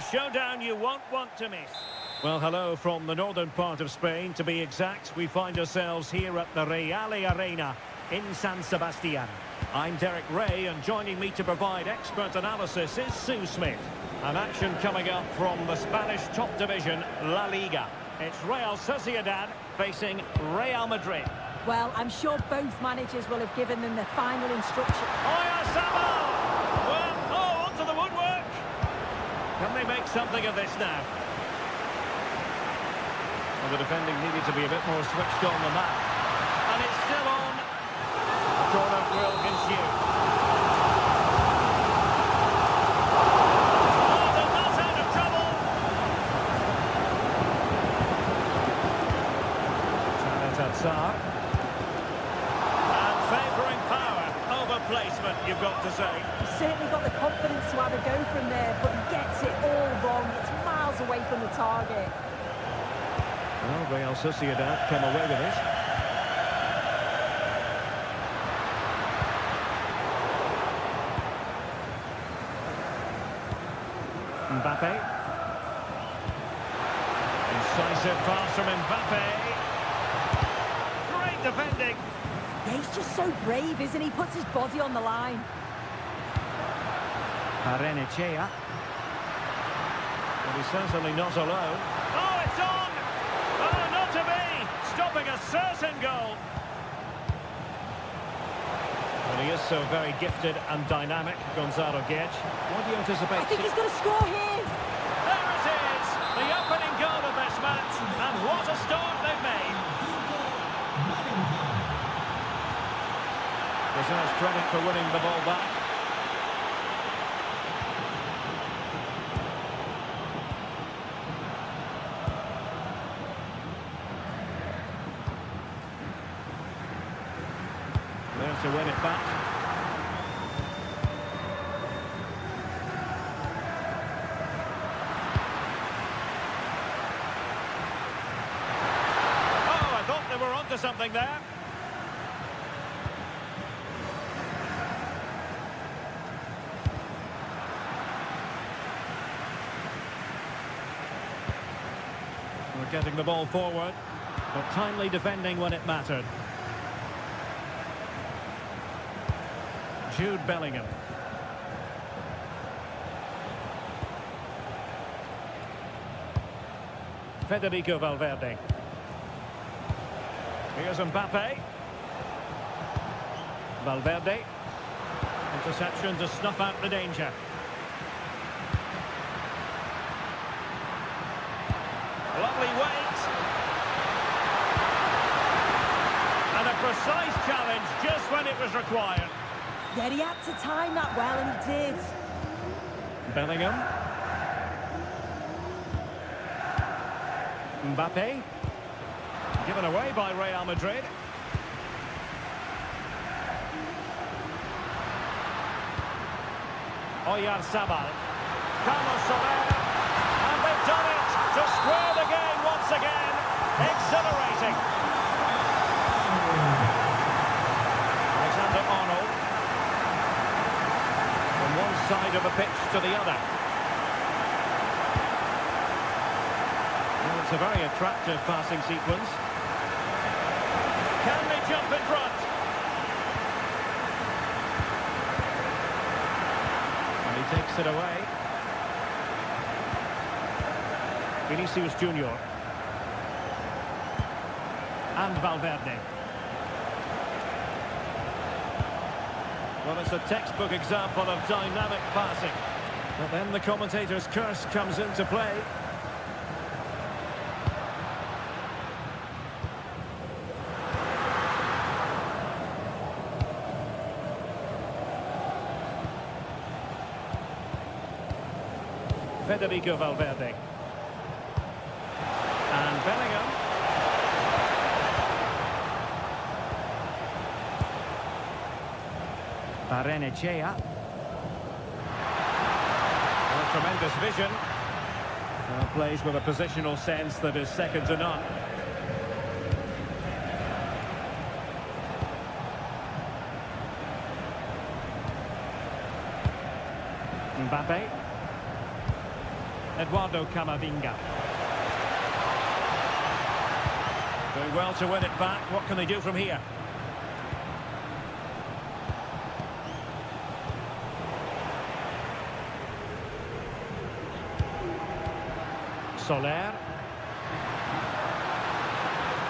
A showdown you won't want to miss. Well, hello from the northern part of Spain. To be exact, we find ourselves here at the Arena in San Sebastian. I'm Derek Ray, and joining me to provide expert analysis is Sue Smith. An action coming up from the Spanish top division, La Liga. It's Real Sociedad facing Real Madrid. Well, I'm sure both managers will have given them the final instruction. Oyarzabal! Well, onto the woodwork. Can they make something of this now? Well, the defending needed to be a bit more switched on than that. And it's still on. The corner will ensue. Oh, they're not out of trouble. Tsar. And favouring power over placement, you've got to say. He's certainly got the confidence to have a go from there, but he gets it all wrong. It's miles away from the target. Well, Real Sociedad come away with it. Mbappe. Incisive pass from Mbappe. Great defending. Yeah, he's just so brave, isn't he? He puts his body on the line. Arenechea. But he's certainly not alone. Oh, it's on! Oh, not to be! Stopping a certain goal. Well, he is so very gifted and dynamic, Gonzalo Guedes. What do you anticipate? I think he's going to score here. There it is! The opening goal of this match. And what a start they've made. Deserves credit for winning the ball back. There to win it back. Oh, I thought they were onto something there. We're getting the ball forward, but timely defending when it mattered. Jude Bellingham. Federico Valverde. Here's Mbappe. Valverde. Interception to snuff out the danger. Lovely weight. And a precise challenge just when it was required. Yeah, he had to time that well, and he did. Bellingham. Mbappe. Given away by Real Madrid. Oyarzabal. Carlos Soler. And they've done it to square the game once again. Exhilarating. Alexander-Arnold. From one side of the pitch to the other. Well, it's a very attractive passing sequence. Can they jump in front? And he takes it away. Vinicius Junior. And Valverde. Well, it's a textbook example of dynamic passing. But then the commentator's curse comes into play. Federico Valverde. And Bellingham. Arenechea. Well, tremendous vision. Plays with a positional sense that is second to none. Mbappe. Eduardo Camavinga. Doing well to win it back. What can they do from here? Soler.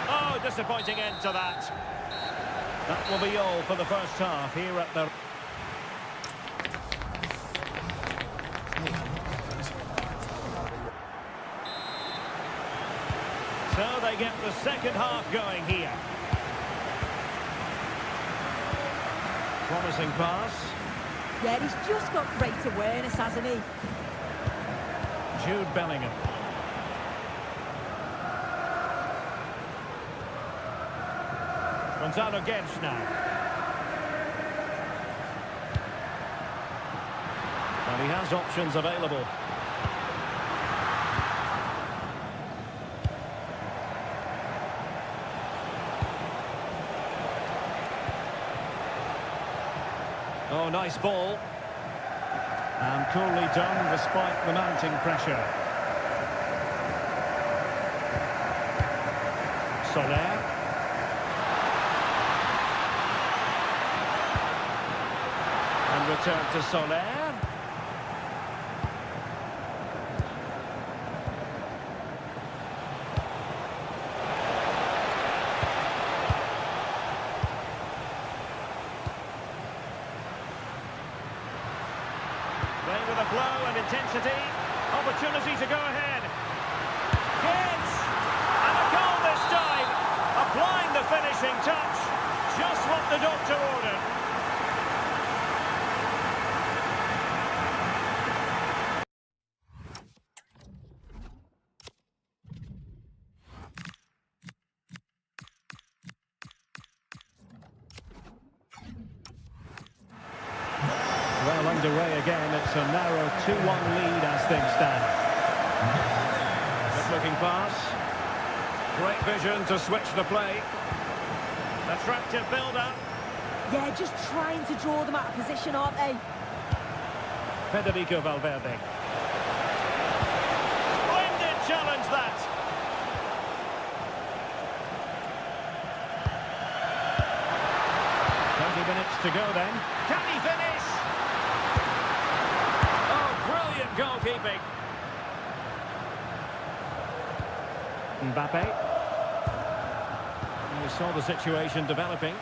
Oh, disappointing end to that. That will be all for the first half here at the... So they get the second half going here. Promising pass. Yeah, he's just got great awareness, hasn't he? Jude Bellingham. Gonzalo Guedes now. And he has options available. Oh, nice ball. And coolly done despite the mounting pressure. Soler. And return to Soler. With a flow and intensity, opportunity to go ahead. Hits! And a goal this time, applying the finishing touch, just what the doctor ordered. Well underway again, it's a narrow 2-1 lead as things stand. Good looking pass. Great vision to switch the play. Attractive build-up. Yeah, just trying to draw them out of position, aren't they? Federico Valverde. Splendid challenge that. Minutes to go then. Can he finish? Oh, brilliant goalkeeping. Mbappe. We saw the situation developing.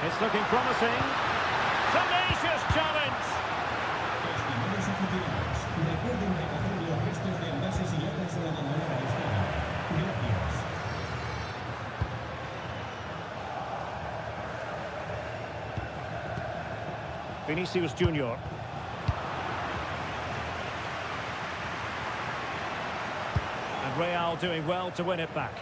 It's looking promising. Tenacious challenge. Vinicius Junior. And Real doing well to win it back.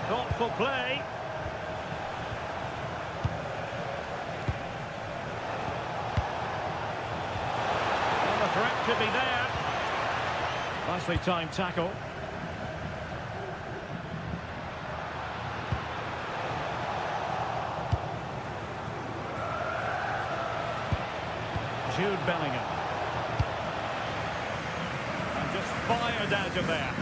Thoughtful play. Threat could be there. Nicely timed tackle. Jude Bellingham. And just fired out of there.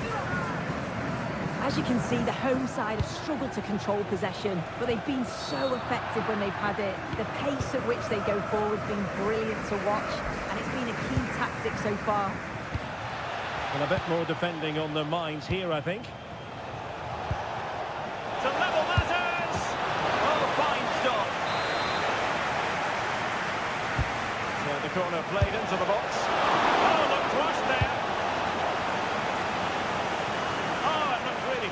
As you can see, the home side have struggled to control possession, but they've been so effective when they've had it. The pace at which they go forward has been brilliant to watch, and it's been a key tactic so far. And a bit more defending on their minds here, I think. To level matters! Oh, fine stop. So the corner played into the box. Oh, looked rushed there.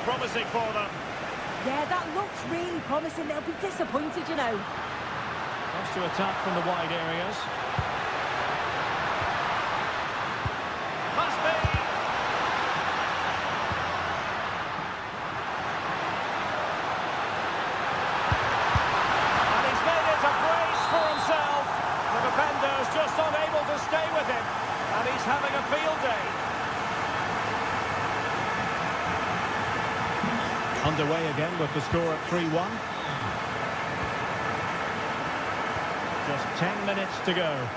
Promising for them. Yeah, that looks really promising. They'll be disappointed, you know. Wants to attack from the wide areas. Must be. And he's made it a brace for himself. The defender's just unable to stay with him. And he's He's having a field day. Underway again with the score at 3-1. Just 10 minutes to go.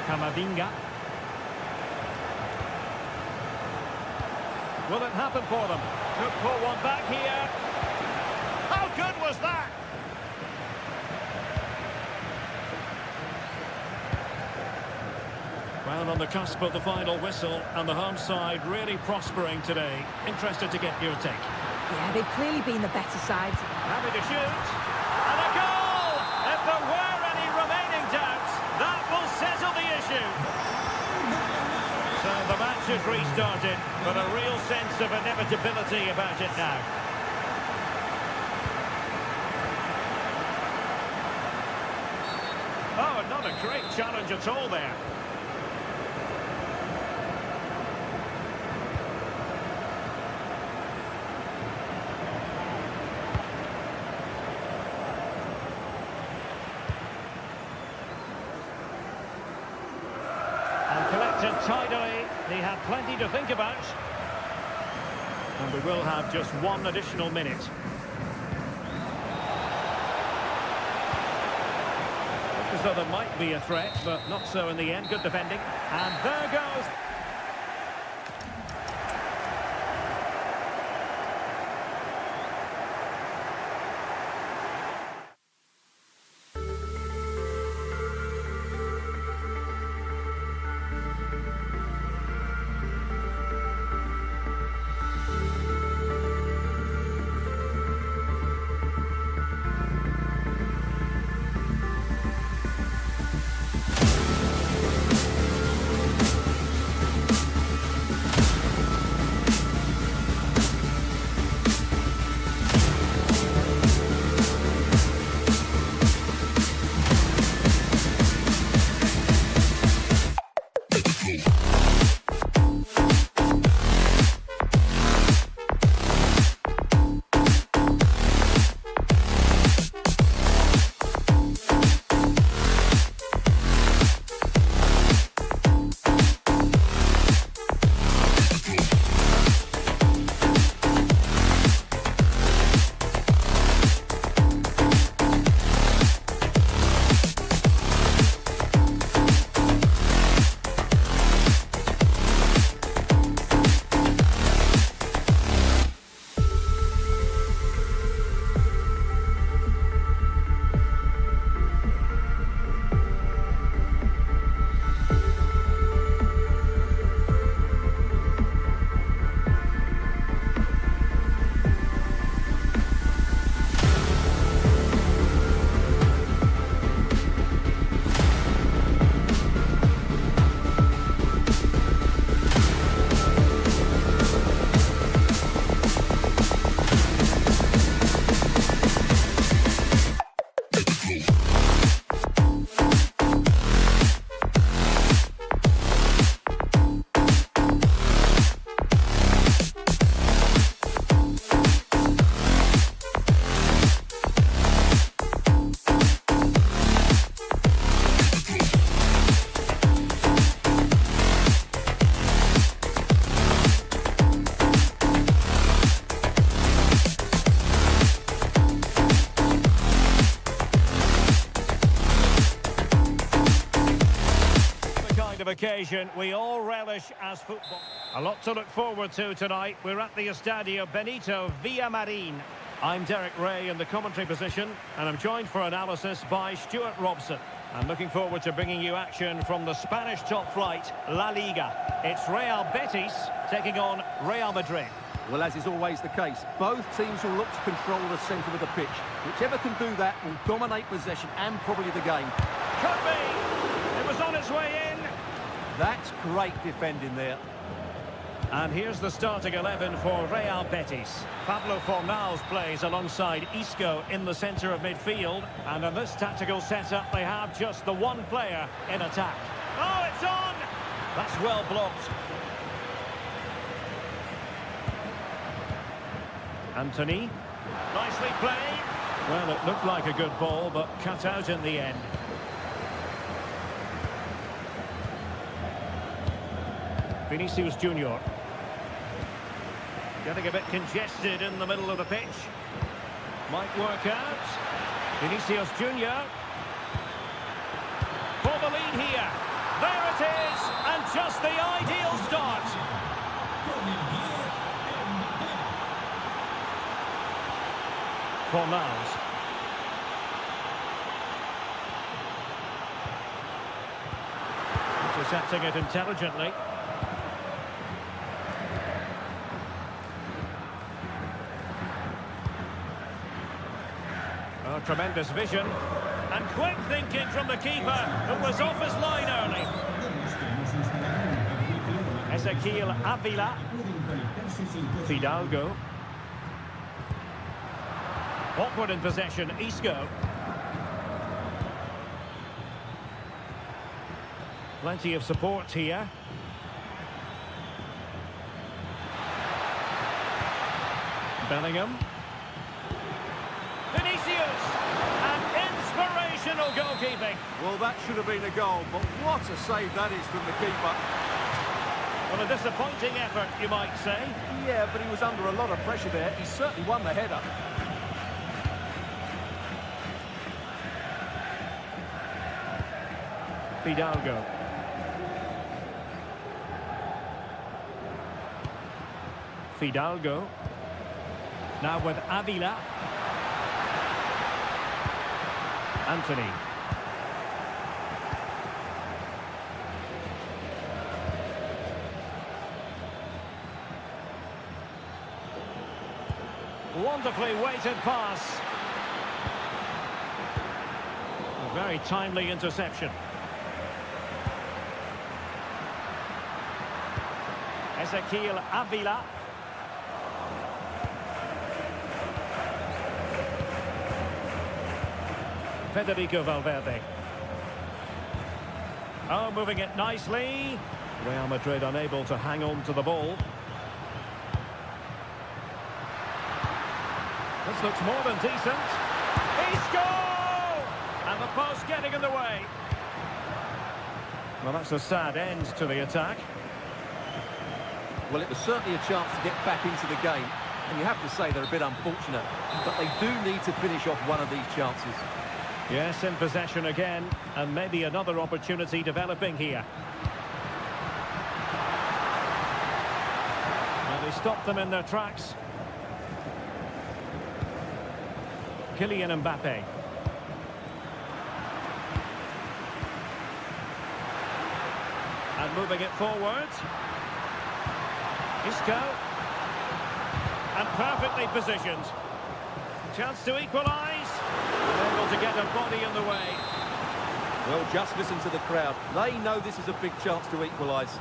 Camavinga. Will it happen for them? Could pull one back here. How good was that? Well, on the cusp of the final whistle, and the home side really prospering today. Interested to get your take. Yeah, they've clearly been the better side. Happy to shoot. And a goal! If there were any remaining doubts, that will settle the issue. So the match has restarted, but a real sense of inevitability about it now. Oh, not a great challenge at all there. Collected tidily. He had plenty to think about. And we will have just one additional minute. Looks as though there might be a threat, but not so in the end. Good defending. And there goes. Occasion we all relish as football. A lot to look forward to tonight. We're at the Estadio Benito Villamarín. I'm Derek Ray in the commentary position, and I'm joined for analysis by Stuart Robson. I'm looking forward to bringing you action from the Spanish top flight, La Liga. It's Real Betis taking on Real Madrid. Well, as is always the case, both teams will look to control the centre of the pitch. Whichever can do that will dominate possession and probably the game. Could be. It was on its way in. That's great defending there. And here's the starting 11 for Real Betis. Pablo Fornals plays alongside Isco in the centre of midfield. And in this tactical setup, they have just the one player in attack. Oh, it's on! That's well blocked. Anthony. Nicely played. Well, it looked like a good ball, but cut out in the end. Vinicius Junior. Getting a bit congested in the middle of the pitch. Might work out. Vinicius Junior. For the lead here. There it is, and just the ideal start. For Miles. Intercepting it intelligently. Oh, tremendous vision. And quick thinking from the keeper, who was off his line early. Ezequiel Avila. Fidalgo. Awkward in possession, Isco. Plenty of support here. Bellingham. Vinicius! And inspirational goalkeeping. Well, that should have been a goal, but what a save that is from the keeper. Well, a disappointing effort, you might say. Yeah, but he was under a lot of pressure there. He certainly won the header. Fidalgo. Fidalgo. Now with Avila. Anthony. Wonderfully weighted pass. A very timely interception. Ezequiel Avila. Federico Valverde. Oh, moving it nicely. Real Madrid unable to hang on to the ball. This looks more than decent. Isco! And the post getting in the way. Well, that's a sad end to the attack. Well, it was certainly a chance to get back into the game. And you have to say they're a bit unfortunate. But they do need to finish off one of these chances. Yes, in possession again. And maybe another opportunity developing here. And they stopped them in their tracks. Kylian Mbappe. And moving it forward. Isco. And perfectly positioned. Chance to equalise. Able to get a body in the way. Well, just listen to the crowd. They know this is a big chance to equalise.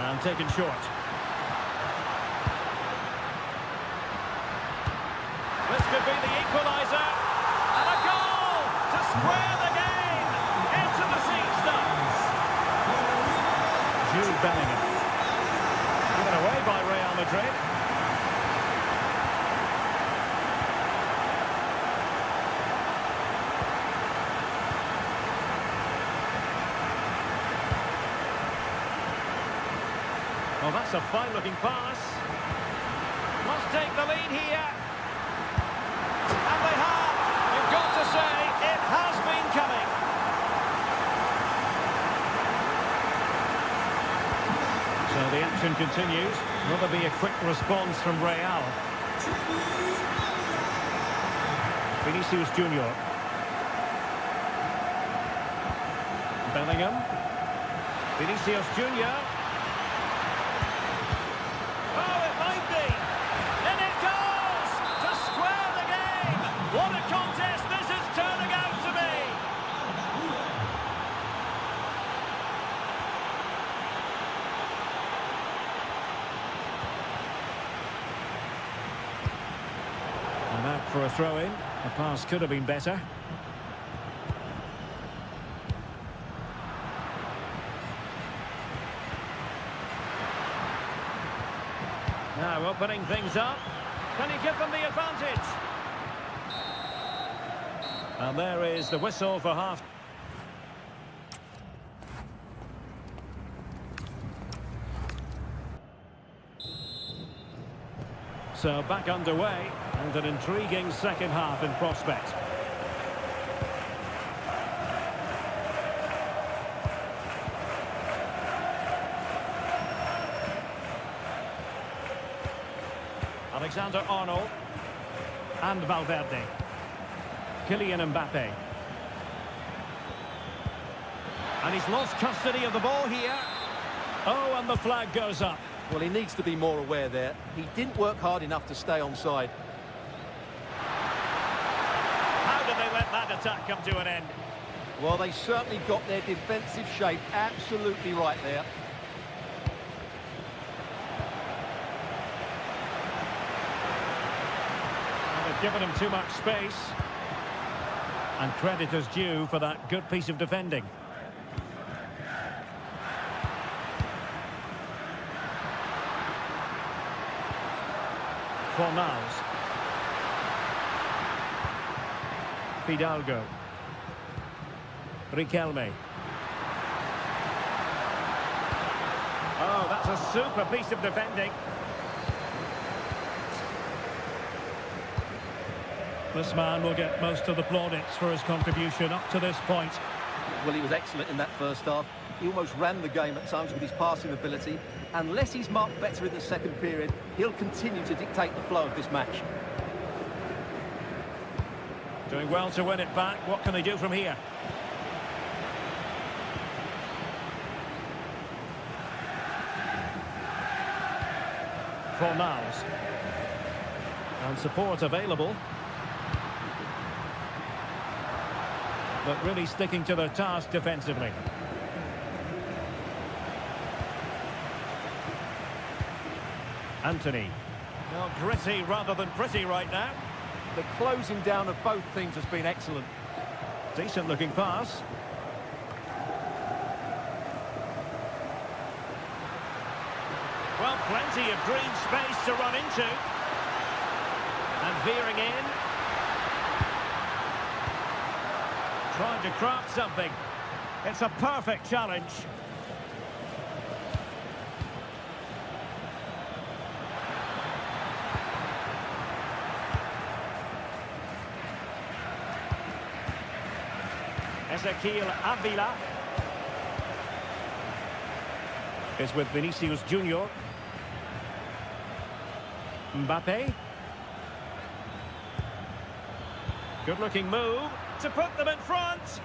And taken short. This could be the equaliser. And a goal to square the game. Into the seats now. Jude Bellingham. Given away by Real Madrid. Well, that's a fine-looking pass. Must take the lead here. And they have. You've got to say, it has been coming. So the action continues. Will there be a quick response from Real? Vinicius Junior. Bellingham. Vinicius Junior. What a contest this is turning out to be! And out for a throw-in. The pass could have been better. Now opening things up. Can he give them the advantage? And there is the whistle for half. So back underway, and an intriguing second half in prospect. Alexander-Arnold and Valverde. Kylian Mbappe. And he's lost custody of the ball here. Oh, and the flag goes up. Well, he needs to be more aware there. He didn't work hard enough to stay onside. How did they let that attack come to an end? Well, they certainly got their defensive shape absolutely right there. They've given him too much space. And credit is due for that good piece of defending. Fornals. Fidalgo. Riquelme. Oh, that's a super piece of defending. This man will get most of the plaudits for his contribution up to this point. Well, he was excellent in that first half. He almost ran the game at times with his passing ability. Unless he's marked better in the second period, he'll continue to dictate the flow of this match. Doing well to win it back. What can they do from here? Fornals. And support available. But really sticking to their task defensively. Anthony. Well, gritty rather than pretty right now. The closing down of both teams has been excellent. Decent looking pass. Well, plenty of green space to run into. And veering in. Trying to craft something. It's a perfect challenge. Ezequiel Avila is with Vinicius Junior. Mbappe. Good looking move to put them in front.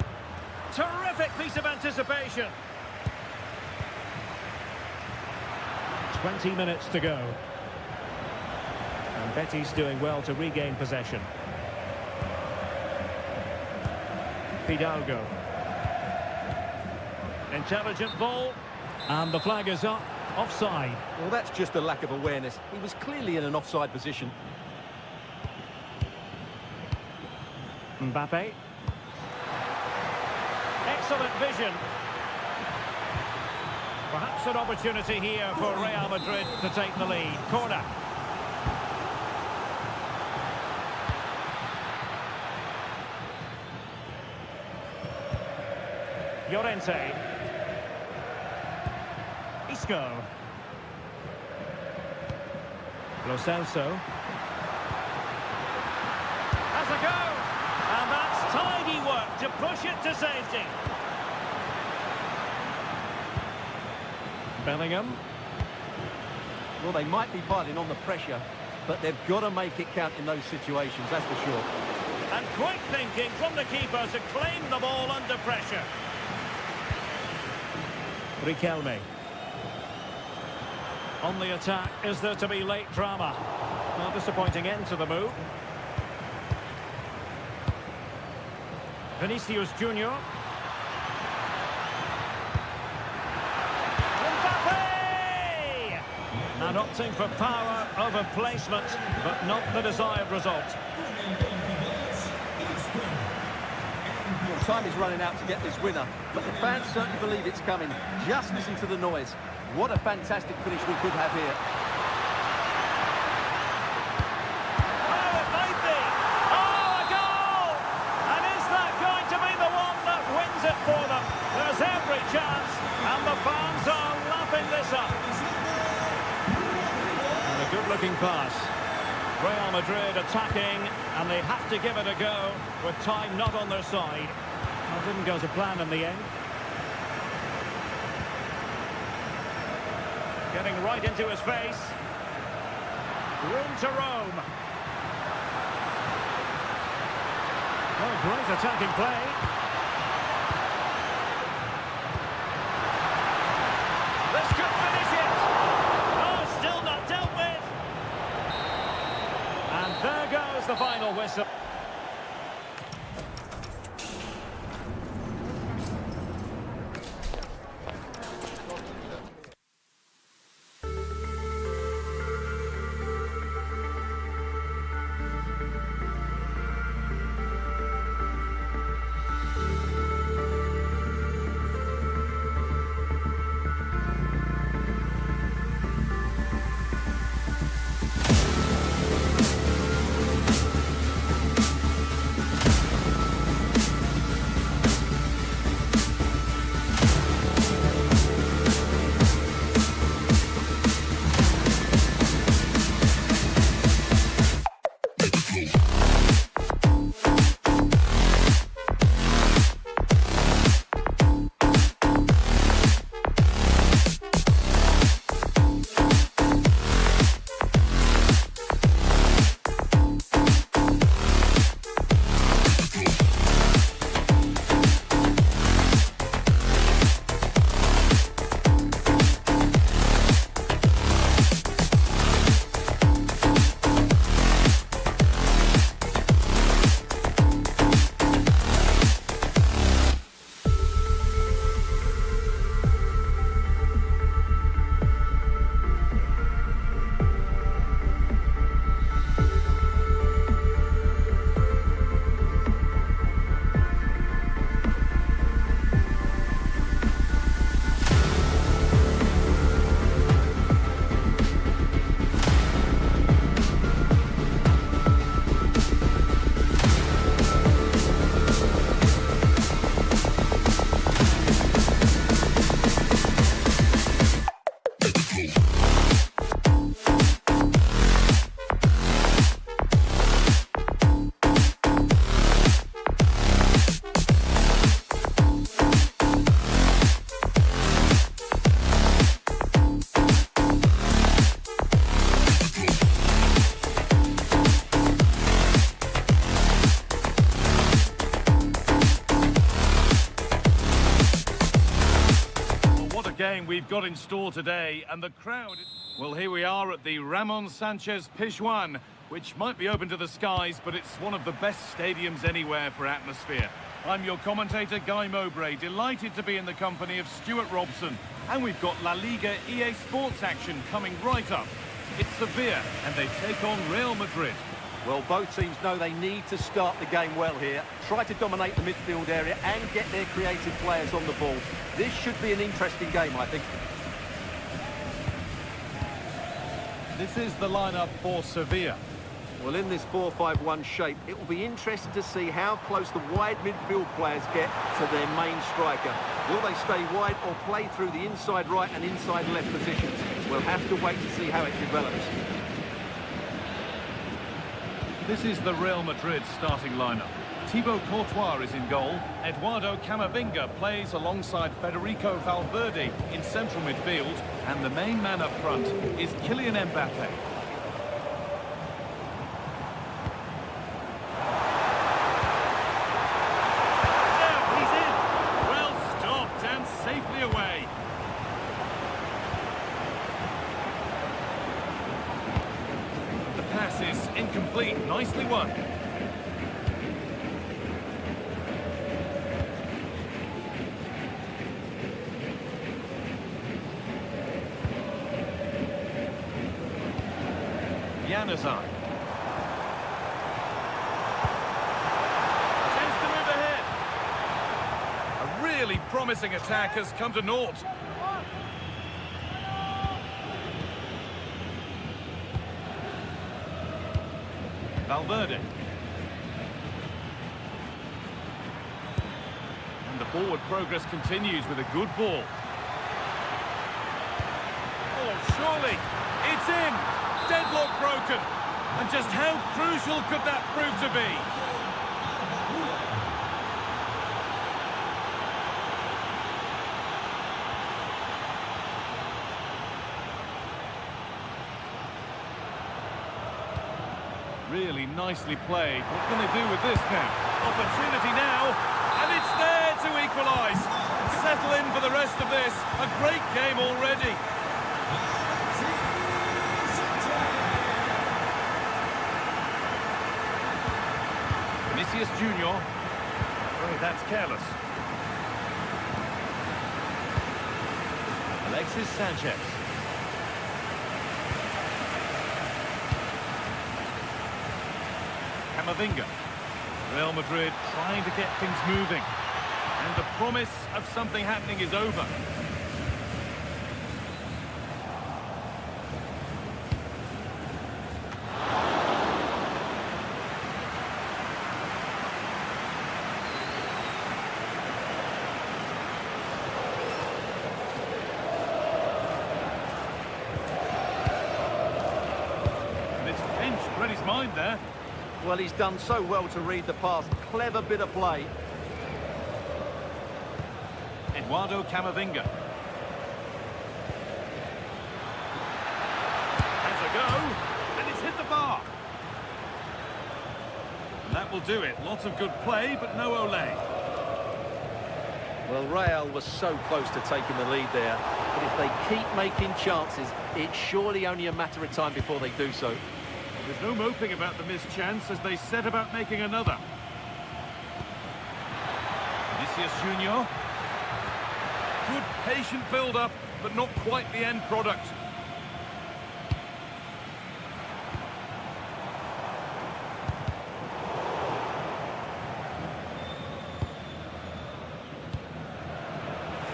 Terrific piece of anticipation. 20 minutes to go. And Betis doing well to regain possession. Fidalgo. Intelligent ball. And the flag is up. Offside. Well, that's just a lack of awareness. He was clearly in an offside position. Mbappe. Excellent vision. Perhaps an opportunity here for Real Madrid to take the lead. Corner. Llorente. Isco. Lo Celso. Has a go. And that's tidy work to push it to safety. Bellingham. Well, they might be piling on the pressure, but they've got to make it count in those situations, that's for sure. And quick thinking from the keeper to claim the ball under pressure. Riquelme. On the attack, is there to be late drama? Well, disappointing end to the move. Vinicius Junior. Mbappe! And opting for power over placement, but not the desired result. Time is running out to get this winner, but the fans certainly believe it's coming. Just listen to the noise. What a fantastic finish we could have here. Oh, it might be! Oh, a goal! And is that going to be the one that wins it for them? There's every chance, and the fans are lapping this up. And a good-looking pass. Real Madrid attacking, and they have to give it a go with time not on their side. Well, didn't go to plan in the end. Getting right into his face. Room to roam. Oh, great attacking play. This could finish it. Oh, still not dealt with. And there goes the final whistle. Game we've got in store today, and the crowd... Well, here we are at the Ramon Sanchez Pizjuan, which might be open to the skies, but it's one of the best stadiums anywhere for atmosphere. I'm your commentator, Guy Mowbray, delighted to be in the company of Stuart Robson, and we've got La Liga EA Sports action coming right up. It's Sevilla, and they take on Real Madrid. Well, both teams know they need to start the game well here, try to dominate the midfield area and get their creative players on the ball. This should be an interesting game, I think. This is the lineup for Sevilla. Well, in this 4-5-1 shape, it will be interesting to see how close the wide midfield players get to their main striker. Will they stay wide or play through the inside right and inside left positions? We'll have to wait to see how it develops. This is the Real Madrid starting lineup. Thibaut Courtois is in goal. Eduardo Camavinga plays alongside Federico Valverde in central midfield. And the main man up front is Kylian Mbappe. Now he's in. Well stopped and safely away. The pass is incomplete. Nicely won. Januzaj. Chance to move ahead. A really promising attack has come to naught. Valverde. And the forward progress continues with a good ball. Oh, surely. It's in. Deadlock broken. And just how crucial could that prove to be? Really nicely played. What can they do with this now? Opportunity now, and it's there to equalise. Settle in for the rest of this. A great game already. Vinicius Junior. Oh, that's careless. Alexis Sanchez. Camavinga. Real Madrid trying to get things moving. And the promise of something happening is over. And it's Pinch read his mind there. Well, he's done so well to read the pass. Clever bit of play. Eduardo Camavinga. Has a go, and it's hit the bar. And that will do it. Lots of good play, but no Ole. Well, Real was so close to taking the lead there. But if they keep making chances, it's surely only a matter of time before they do so. There's no moping about the missed chance as they set about making another. Vinicius Junior. Good patient build-up, but not quite the end product.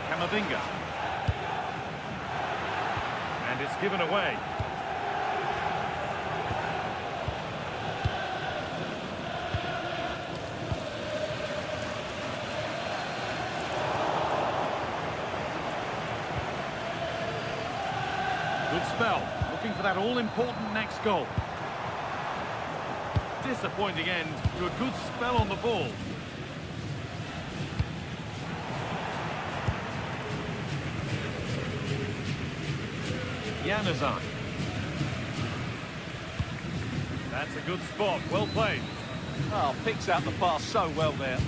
Camavinga. And it's given away. Good spell, looking for that all-important next goal. Disappointing end to a good spell on the ball. Januzaj. That's a good spot, well played. Oh, picks out the pass so well there.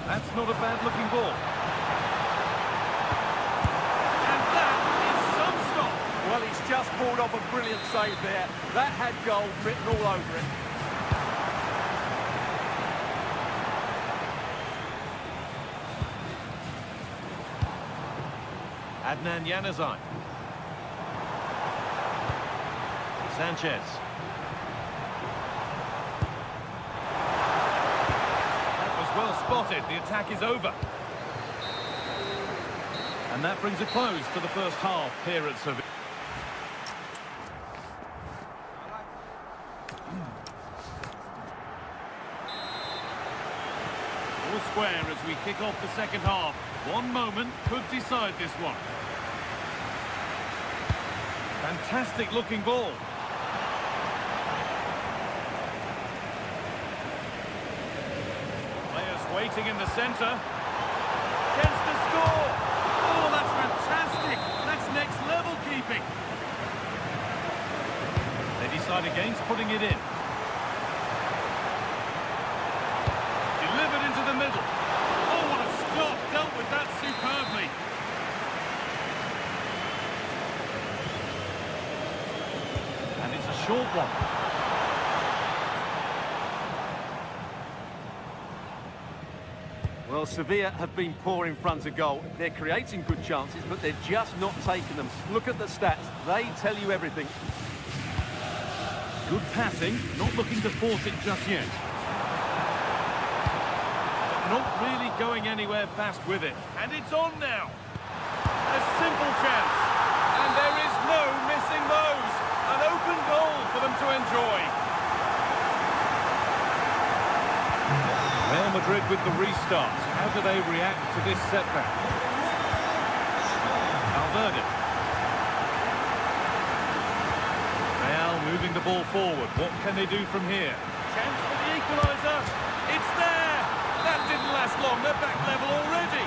That's not a bad-looking ball. Well, he's just pulled off a brilliant save there. That had goal written all over it. Adnan Januzaj. Sanchez. That was well spotted. The attack is over. And that brings a close to the first half here at Sevilla. All square as we kick off the second half. One moment could decide this one. Fantastic looking ball. Players waiting in the centre. Chance to score. Oh, that's fantastic. That's next level keeping. They decide against putting it in. Delivered into the middle. Oh, what a stop. Dealt with that superbly. And it's a short one. Well, Sevilla have been poor in front of goal. They're creating good chances, but they're just not taking them. Look at the stats. They tell you everything. Good passing, not looking to force it just yet. But not really going anywhere fast with it. And it's on now. A simple chance. And there is no missing those. An open goal for them to enjoy. Real Madrid with the restart. How do they react to this setback? Valverde. moving the ball forward. What can they do from here? Chance for the equaliser. It's there. That didn't last long. They're back level already.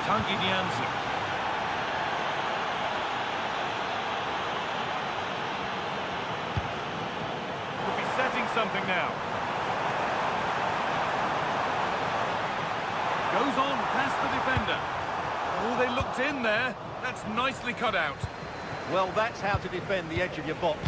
Tanguy Nianzou. Could be setting something now. Goes on past the defender. Oh, they looked in there. That's nicely cut out. Well, that's how to defend the edge of your box.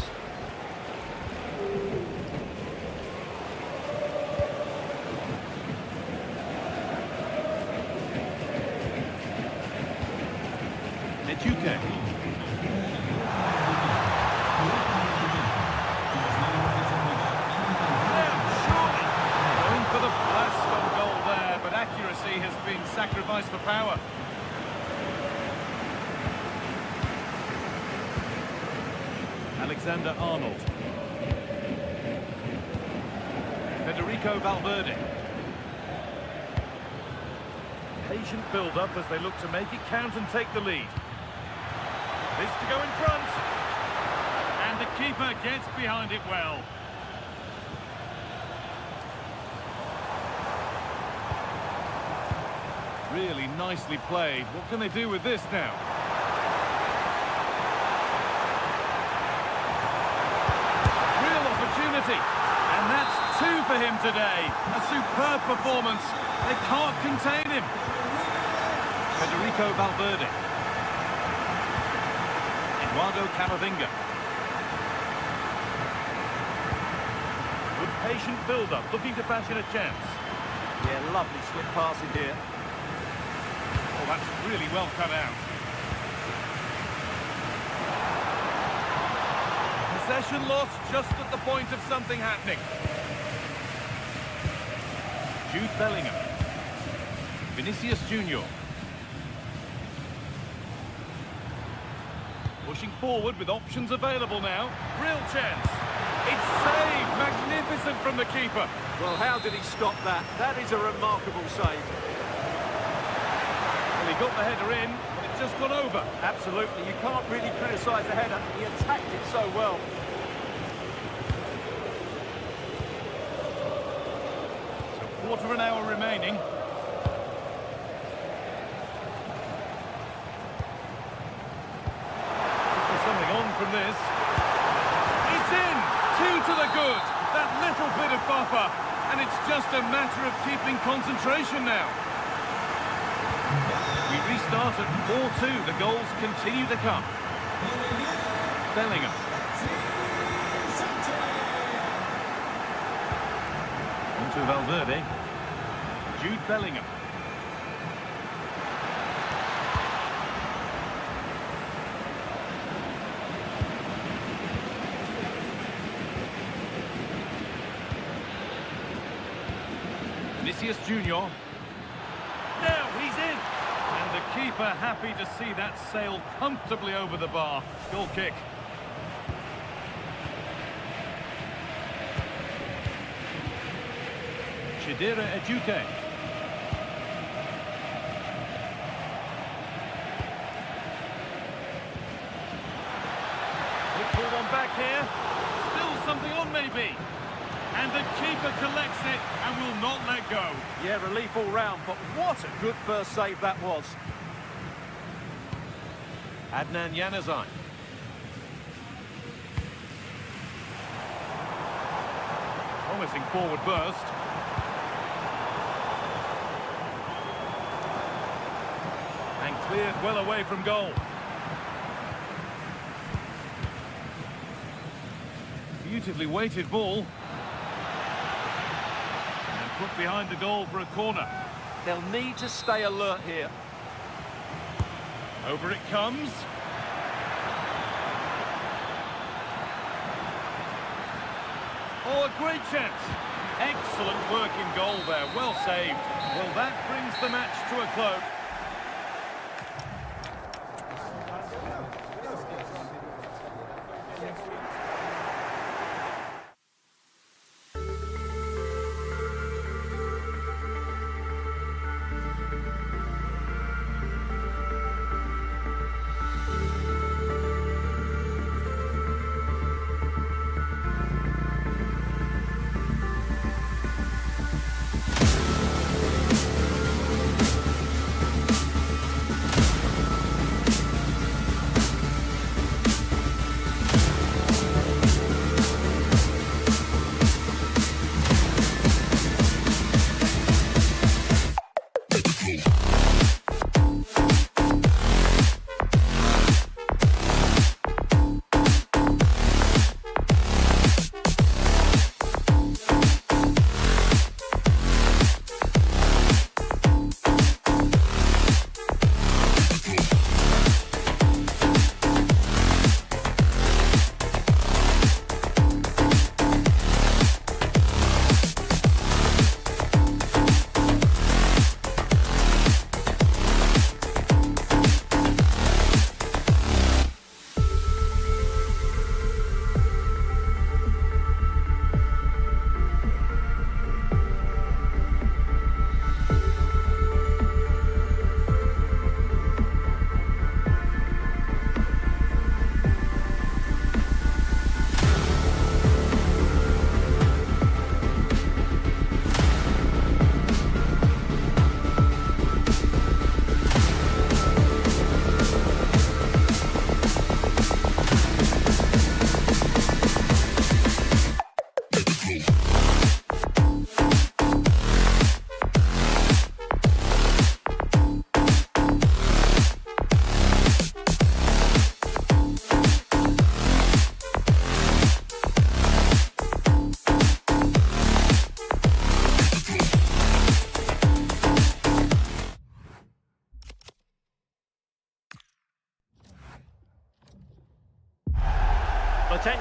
Ejuke. Going for the blast on goal there, but accuracy has been sacrificed for power. Alexander Arnold. Federico Valverde. Patient build-up as they look to make it count and take the lead. This to go in front. And the keeper gets behind it well. Really nicely played. What can they do with this now? Real opportunity. And that's two for him today. A superb performance. They can't contain him. Federico Valverde. Eduardo Camavinga. Good patient build-up, looking to fashion a chance. Yeah, lovely slip passing here. Oh, that's really well cut out. Possession lost just at the point of something happening. Jude Bellingham. Vinicius Junior. Pushing forward with options available now. Real chance. It's saved. Magnificent from the keeper. Well, how did he stop that? That is a remarkable save. Well, he got the header in, but it's just gone over. Absolutely. You can't really criticise the header. He attacked it so well. So quarter of an hour remaining. From this, it's in, 2 to the good, that little bit of buffer, and it's just a matter of keeping concentration now. We restart at 4-2, the goals continue to come. Bellingham. Onto Valverde. Jude Bellingham. Vinicius Junior. Now he's in. And the keeper happy to see that sail comfortably over the bar. Goal kick. Chidera Ejuke. Quick ball on back here. Still something on maybe. And the keeper collects it and will not let go. Yeah, relief all round, but what a good first save that was. Adnan Januzaj. Promising forward burst. And cleared well away from goal. Beautifully weighted ball. Put behind the goal for a corner. They'll need to stay alert here. Over it comes. Oh, a great chance. Excellent work in goal there. Well saved. Well, that brings the match to a close.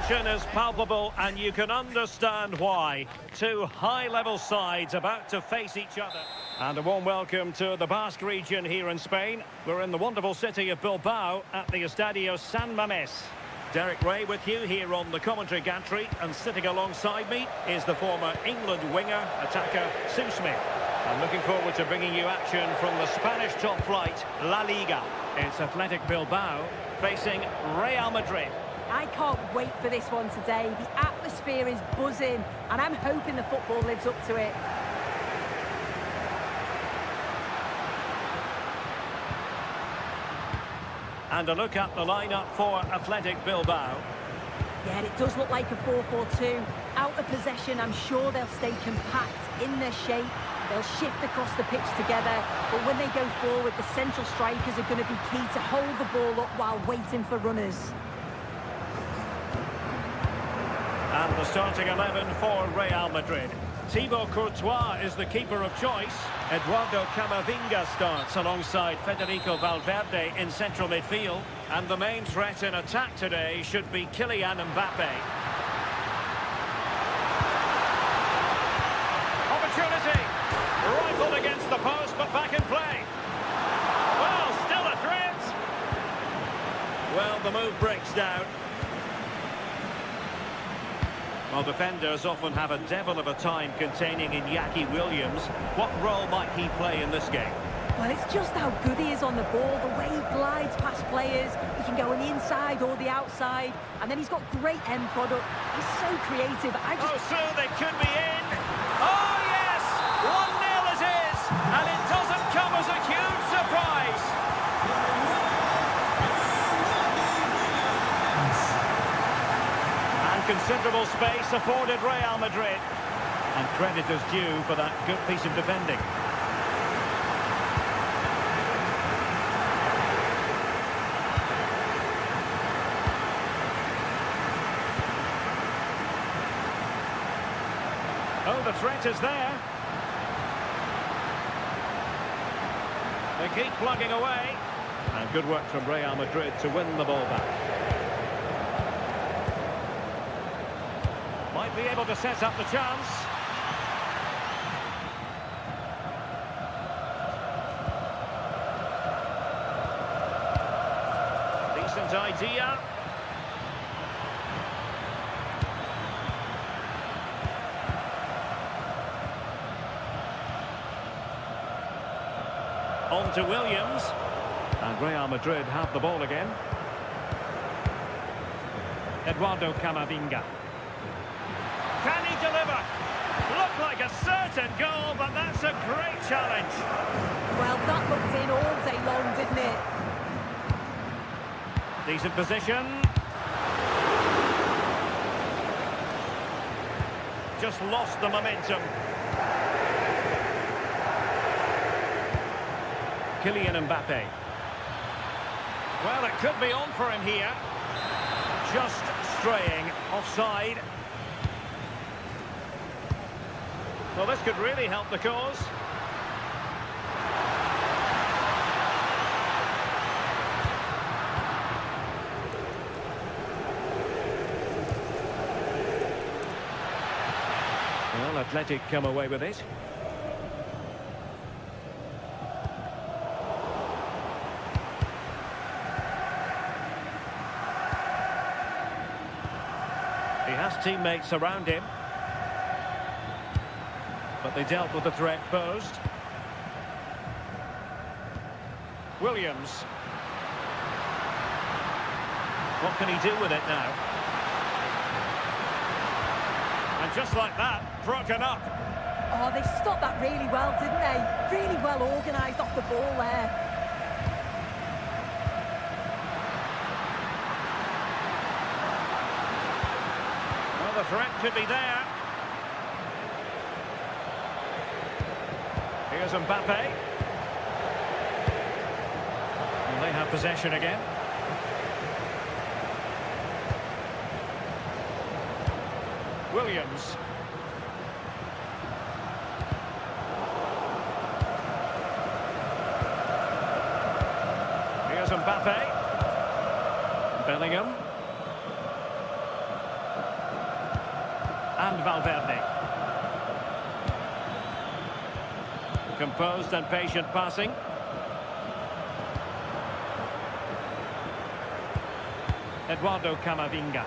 tension is palpable, and you can understand why. Two high-level sides about to face each other. And a warm welcome to the Basque region here in Spain. We're in the wonderful city of Bilbao at the Estadio San Mamés. Derek Ray with you here on the commentary gantry, and sitting alongside me is the former England winger, attacker Sue Smith. I'm looking forward to bringing you action from the Spanish top flight, La Liga. It's Athletic Bilbao facing Real Madrid. I can't wait for this one today. The atmosphere is buzzing, and I'm hoping the football lives up to it. And a look at the lineup for Athletic Bilbao. Yeah, it does look like a 4-4-2. Out of possession, I'm sure they'll stay compact in their shape. They'll shift across the pitch together, but when they go forward, the central strikers are going to be key to hold the ball up while waiting for runners. And the starting 11 for Real Madrid. Thibaut Courtois is the keeper of choice. Eduardo Camavinga starts alongside Federico Valverde in central midfield. And the main threat in attack today should be Kylian Mbappe. Opportunity! Rifled against the post, but back in play. Well, still a threat. Well, the move breaks down. Well, defenders often have a devil of a time containing Iñaki Williams. What role might he play in this game? Well, it's just how good he is on the ball, the way he glides past players. He can go on the inside or the outside, and then he's got great end product. He's so creative. Oh, soon they could be in. Oh, yes! 1-0 it is, and it doesn't come as a huge surprise. And considerable space afforded Real Madrid. And credit is due for that good piece of defending. Oh, the threat is there. They keep plugging away. And good work from Real Madrid to win the ball back. Might be able to set up the chance. Decent idea. On to Williams. And Real Madrid have the ball again. Eduardo Camavinga. Can he deliver? Looked like a certain goal, but that's a great challenge. Well, that looked in all day long, didn't it? Decent position. Just lost the momentum. Kylian Mbappe. Well, it could be on for him here. Just straying offside. Well, this could really help the cause. Well, Athletic come away with it. He has teammates around him. But they dealt with the threat posed. Williams. What can he do with it now? And just like that, broken up. Oh, they stopped that really well, didn't they? Really well organised off the ball there. Well, the threat could be there. Here's Mbappe. And they have possession again. Williams. Here's Mbappe. Bellingham. Valverde. Composed and patient passing. Eduardo Camavinga.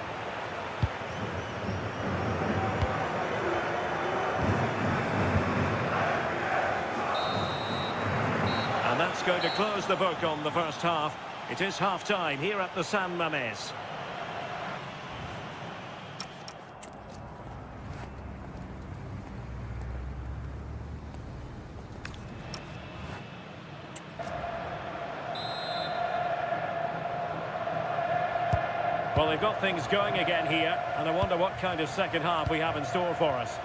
And that's going to close the book on the first half. It is half-time here at the San Mamés. Well, they've got things going again here, and I wonder what kind of second half we have in store for us.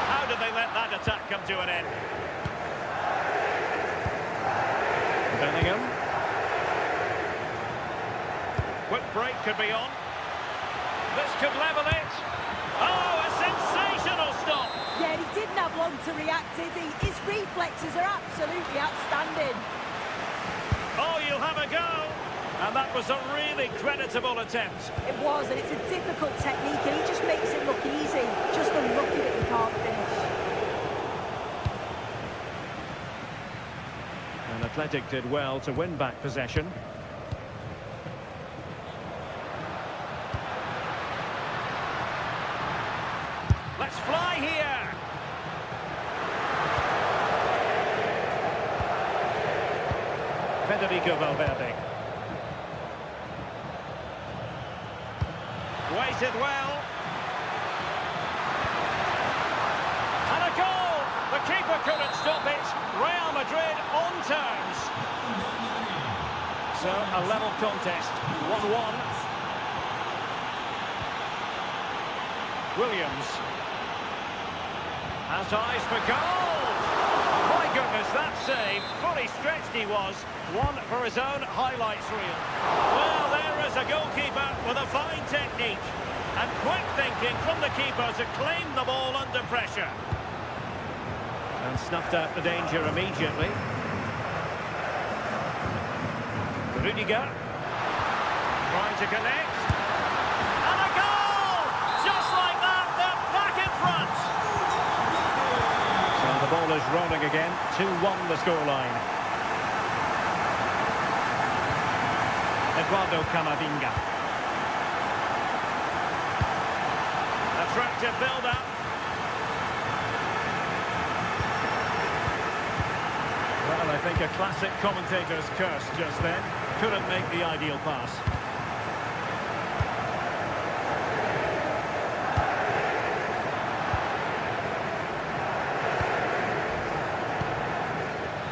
How did they let that attack come to an end? Bellingham. Quick break could be on. This could level it. Oh, a sensational stop! Yeah, he didn't have long to react, did he? His reflexes are absolutely outstanding. Oh, you'll have a go! And that was a really creditable attempt. It was, and it's a difficult technique, and he just makes it look easy. Just unlucky that he can't finish. And Athletic did well to win back possession. Let's fly here! Federico Valverde. Waited well. And a goal! The keeper couldn't stop it. Real Madrid on terms. So, a level contest. 1-1. Williams. Has eyes for goal! My goodness, that save. Fully stretched he was. One for his own highlights reel. Well, there is a goalkeeper with a fine technique. And quick thinking from the keeper to claim the ball under pressure. And snuffed out the danger immediately. Rudiger. Trying to connect. And a goal! Just like that, they're back in front. So the ball is rolling again. 2-1 the scoreline. Eduardo Camavinga. Attractive build-up. Well, I think a classic commentator's curse just then. Couldn't make the ideal pass.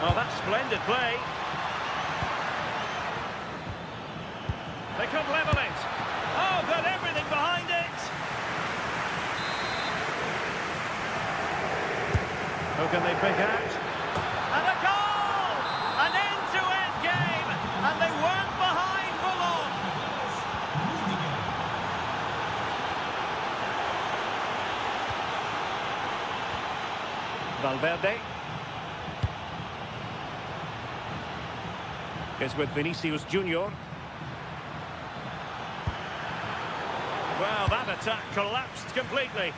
Oh, that's splendid play. They could level it. Oh, got everything behind it. Who can they pick out? And a goal! An end-to-end game, and they weren't behind for long. Valverde is with Vinicius Junior. Well, that attack collapsed completely.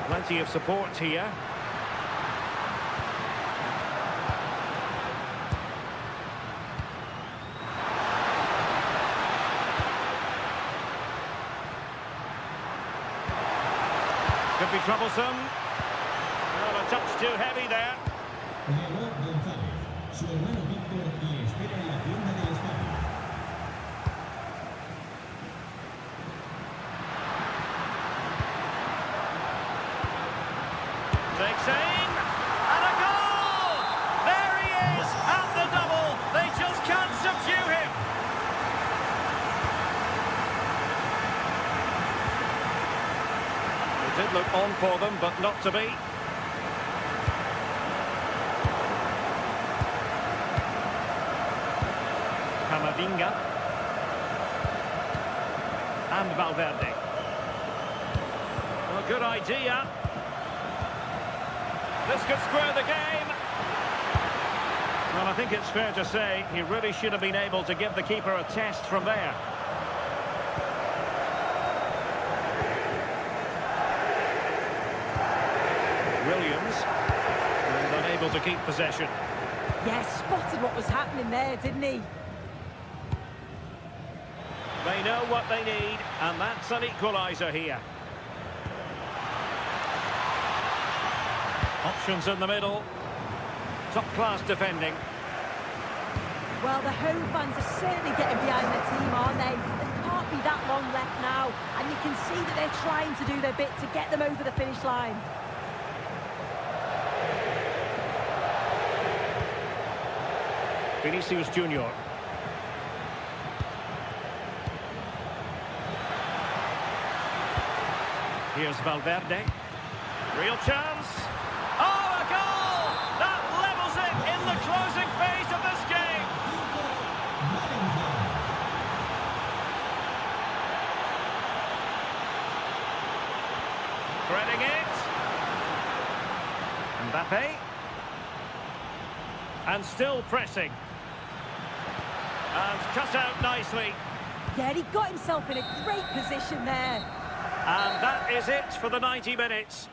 Plenty of support here. Could be troublesome. Well, a touch too heavy there. Su hermano Víctor le espera en la tienda del estadio. Takes aim, and a goal! There he is, at the double. They just can't subdue him. It did look on for them, but not to be. Camavinga and Valverde. Well, good idea. This could square the game. Well, I think it's fair to say he really should have been able to give the keeper a test from there. Williams, and unable to keep possession. Yeah, spotted what was happening there, didn't he? They know what they need, and that's an equaliser here. Options in the middle. Top-class defending. Well, the home fans are certainly getting behind their team, aren't they? There can't be that long left now, and you can see that they're trying to do their bit to get them over the finish line. Vinicius Junior. Here's Valverde. Real chance. Oh, a goal! That levels it in the closing phase of this game. Threading it. Mbappe. And still pressing. And cut out nicely. Yeah, he got himself in a great position there. And that is it for the 90 minutes.